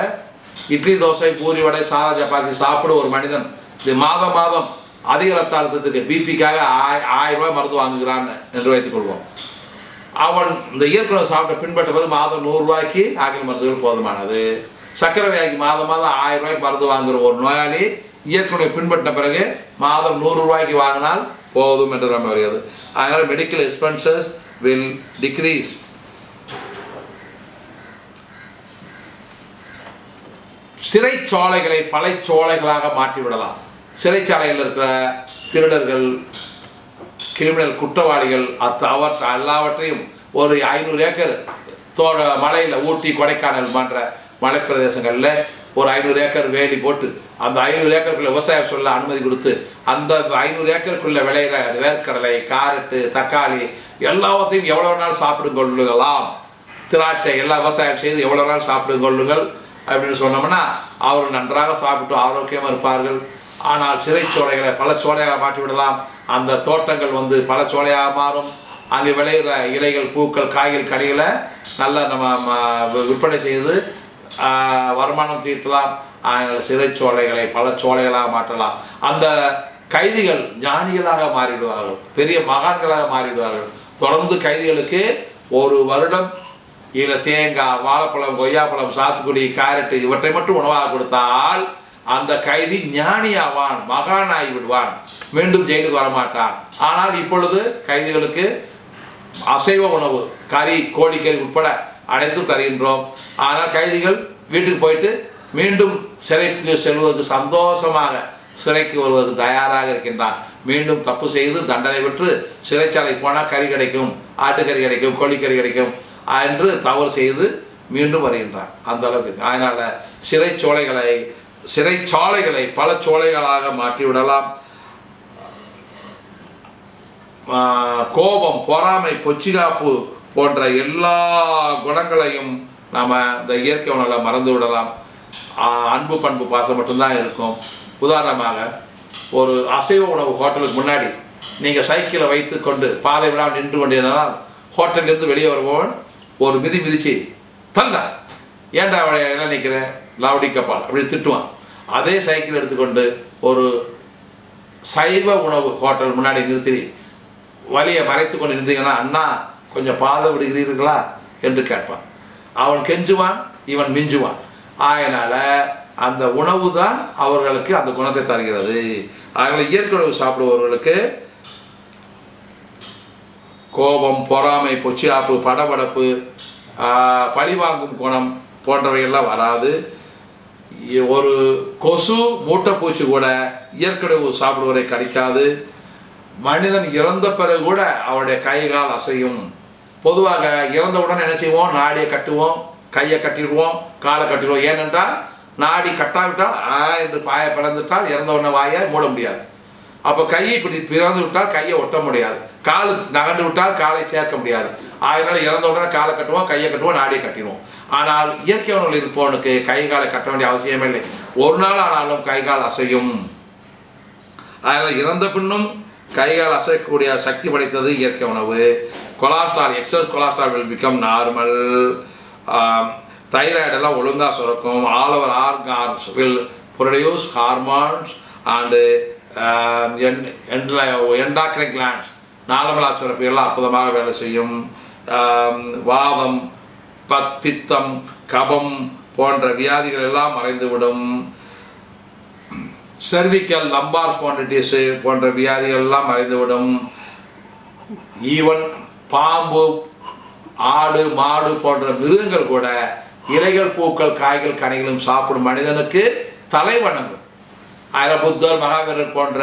Speaker 1: இட்லி தோசை பூரி வடை சாதா சப்பாத்தி சாப்பிடும் ஒரு மனிதன் இது மாதம் அதிக ரத்த அழுத்தத்துக்கு பிபிக்காக 1000 ரூபாய் மருந்து வாங்குகிறான் என்று வைத்துக்கொள்வோம். அவன் இந்த இயற்கை உணவு சாப்பிட்ட பின்பற்ற பிறகு மாதம் 100 ரூபாய்க்கு ஆங்கில மருந்துகள் போதுமானது. சர்க்கரை வியாதிக்கு மாதம் 1000 ரூபாய்க்கு மருந்து வாங்குகிற ஒரு நோயாளி இயற்கை உணவை பின்பற்ற பிறகு மாதம் 100 ரூபாய்க்கு வாங்கினால் போதும் என்று நம்ம வருகிறது. அதனால் மெடிக்கல் எக்ஸ்பென்சஸ் வில் டிக்ரீஸ். சிறைச்சாலைகளை பழைச்சோலைகளாக மாற்றிவிடலாம். சிறைச்சாலையில் இருக்கிற திருடர்கள் கிரிமினல் குற்றவாளிகள் எல்லாவற்றையும் ஒரு 500 ஏக்கர் மலையில் ஊட்டி கொடைக்கானல் போன்ற மலைப்பிரதேசங்களில் ஒரு 500 ஏக்கர் வேலி போட்டு அந்த 500 ஏக்கருக்குள்ள விவசாயம் சொல்ல அனுமதி கொடுத்து அந்த 500 ஏக்கருக்குள்ள விளையிற வேர்க்கடலை கேரட்டு தக்காளி எல்லாவற்றையும் எவ்வளோ நாள் சாப்பிடும் கொள்ளுங்களாம், திராட்சை எல்லாம் விவசாயம் செய்து எவ்வளோ நாள் சாப்பிடும் கொள்ளுங்கள் அப்படின்னு சொன்னோம்னா அவர்கள் நன்றாக சாப்பிட்டு ஆரோக்கியமாக இருப்பார்கள். ஆனால் சிறைச்சோலைகளை பல சோலையாக மாற்றி விடலாம். அந்த தோட்டங்கள் வந்து பல சோலையாக மாறும். அங்கே விளையிற இலைகள் பூக்கள் காய்கள் கனிகளை நல்லா நம்ம விற்பனை செய்து வருமானம் தீட்டலாம். அதனால் சிறைச்சோலைகளை பல சோலைகளாக மாற்றலாம். அந்த கைதிகள் ஞானிகளாக மாறிவிடுவார்கள், பெரிய மகான்களாக மாறிவிடுவார்கள். தொடர்ந்து கைதிகளுக்கு ஒரு வருடம் இதில் தேங்காய் வாழைப்பழம் கொய்யாப்பழம் சாத்துக்குடி கேரட்டு இவற்றை மட்டும் உணவாக கொடுத்தால் அந்த கைதி ஞானியாவான், மகானாகி விடுவான், மீண்டும் ஜெயிலுக்கு வரமாட்டான். ஆனால் இப்பொழுது கைதிகளுக்கு அசைவ உணவு கறி கோழிக்கறி உட்பட அனைத்தும் தருகின்றோம். ஆனால் கைதிகள் வீட்டுக்கு போயிட்டு மீண்டும் சிறைக்கு செல்வதற்கு சந்தோஷமாக சிறைக்கு வருவதற்கு தயாராக இருக்கின்றான். மீண்டும் தப்பு செய்து தண்டனை பெற்று சிறைச்சாலை போனால் கறி கிடைக்கும், ஆட்டுக்கறி கிடைக்கும், கோழிக்கறி கிடைக்கும் என்று தவறு செய்து மீண்டும் வருகின்றான். அந்த அளவுக்கு. அதனால் சிறைச்சாலைகளை பல சோலைகளாக மாற்றிவிடலாம். கோபம் பொறாமை பொச்சிகாப்பு போன்ற எல்லா குணங்களையும் நாம் இந்த இயற்கை உணவில் மறந்து விடலாம். அன்பு பண்பு பாசம் மட்டும்தான் இருக்கும். உதாரணமாக ஒரு அசைவ உணவு ஹோட்டலுக்கு முன்னாடி நீங்கள் சைக்கிளை வைத்து கொண்டு பாதை விடாமல் நின்று கொண்டிருந்தால் ஹோட்டலிருந்து வெளியே வருபவன் ஒரு மிதிச்சு தள்ள ஏன்டா அவளை என்ன நிற்கிறேன் லாவடி கப்பால் அப்படி திட்டுவான். அதே சைக்கிள் எடுத்துக்கொண்டு ஒரு சைவ உணவு ஹோட்டல் முன்னாடி நிறுத்தி வழியை மறைத்து கொண்டு நிறுத்திங்கன்னா அண்ணா கொஞ்சம் பாதை விடுகிறீர்களா என்று கேட்பான். அவன் கெஞ்சுவான், இவன் மிஞ்சுவான். அதனால் அந்த உணவு தான் அவர்களுக்கு அந்த குணத்தை தருகிறது. அதனால் இயற்கை உணவு சாப்பிடுபவர்களுக்கு கோபம், பொறாமை, பொச்சியாப்பு, படபடப்பு, பழிவாங்கும் குணம் போன்றவையெல்லாம் வராது. ஒரு கொசு, மூட்டைப்பூச்சி கூட இயற்கை சாப்பிடுவரை கடிக்காது. மனிதன் இறந்த பிறகு கூட அவருடைய கை கால் அசையும். பொதுவாக இறந்தவுடன் என்ன செய்வோம்? நாடியை கட்டுவோம், கையை கட்டிடுவோம், காலை கட்டிடுவோம். ஏனென்றால் நாடி கட்டாவிட்டால் என்று பாயை பிறந்துட்டால் இறந்தவுடனே வாயை மூட முடியாது. அப்போ கையை இப்படி பிறந்து விட்டால் கையை ஒட்ட முடியாது, கால் நகண்டு விட்டால் காலை சேர்க்க முடியாது. அதனால் இறந்த உடனே காலை கட்டுவோம், கையை கட்டுவோம், நாடியை கட்டிடுவோம். ஆனால் இயற்கை உணவில் இருப்பவனுக்கு கை காலை கட்ட வேண்டிய அவசியமே இல்லை. ஒரு நாள் ஆனாலும் கை கால் அசையும். அதனால் இறந்த பின்னும் கை கால் அசைக்கக்கூடிய சக்தி படைத்தது இயற்கை உணவு. Cholesterol, excess cholesterol will become normal. தைராய்டெல்லாம் ஒழுங்காக சுரக்கும். All over organs will produce hormones and endocrine glands, நாளமிலா சுரப்பு எல்லாம் அற்புதமாக வேலை செய்யும். வாதம், பித்தம், கபம் போன்ற வியாதிகள் எல்லாம் மறைந்துவிடும். செர்விக்கல், லம்பார் ஸ்பாண்டிடிஸ் போன்ற வியாதிகள் எல்லாம் மறைந்துவிடும். ஈவன் பாம்பு, ஆடு, மாடு போன்ற மிருகங்கள் கூட இலைகள், பூக்கள், காய்கள், கனிகளும் சாப்பிடும் மனிதனுக்கு தலை வணங்கும். அதில் புத்தர், மகாவீரர் போன்ற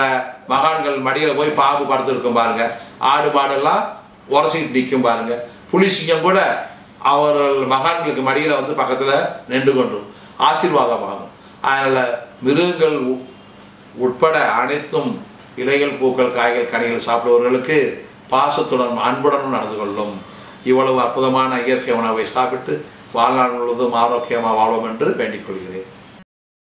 Speaker 1: மகான்கள் மடியில் போய் பாம்பு படுத்துருக்கும் பாருங்க. ஆடு மாடெல்லாம் உரசிட்டு நிற்கும் பாருங்க. புலிசிங்கம் கூட அவர்கள் மகான்களுக்கு மடியில் வந்து பக்கத்தில் நின்று கொண்டு ஆசீர்வாதமாகும். அதனால் மிருகங்கள் உட்பட அனைத்தும் இலைகள், பூக்கள், காய்கள், கனிகள் சாப்பிடுபவர்களுக்கு பாசத்துடன் அன்புடனும் நடந்து கொள்ளும். இவ்வளவு அற்புதமான இயற்கை உணவை சாப்பிட்டு வாழ்நாள் முழுவதும் ஆரோக்கியமாக வாழ்வோம் என்று வேண்டிக் கொள்கிறேன்.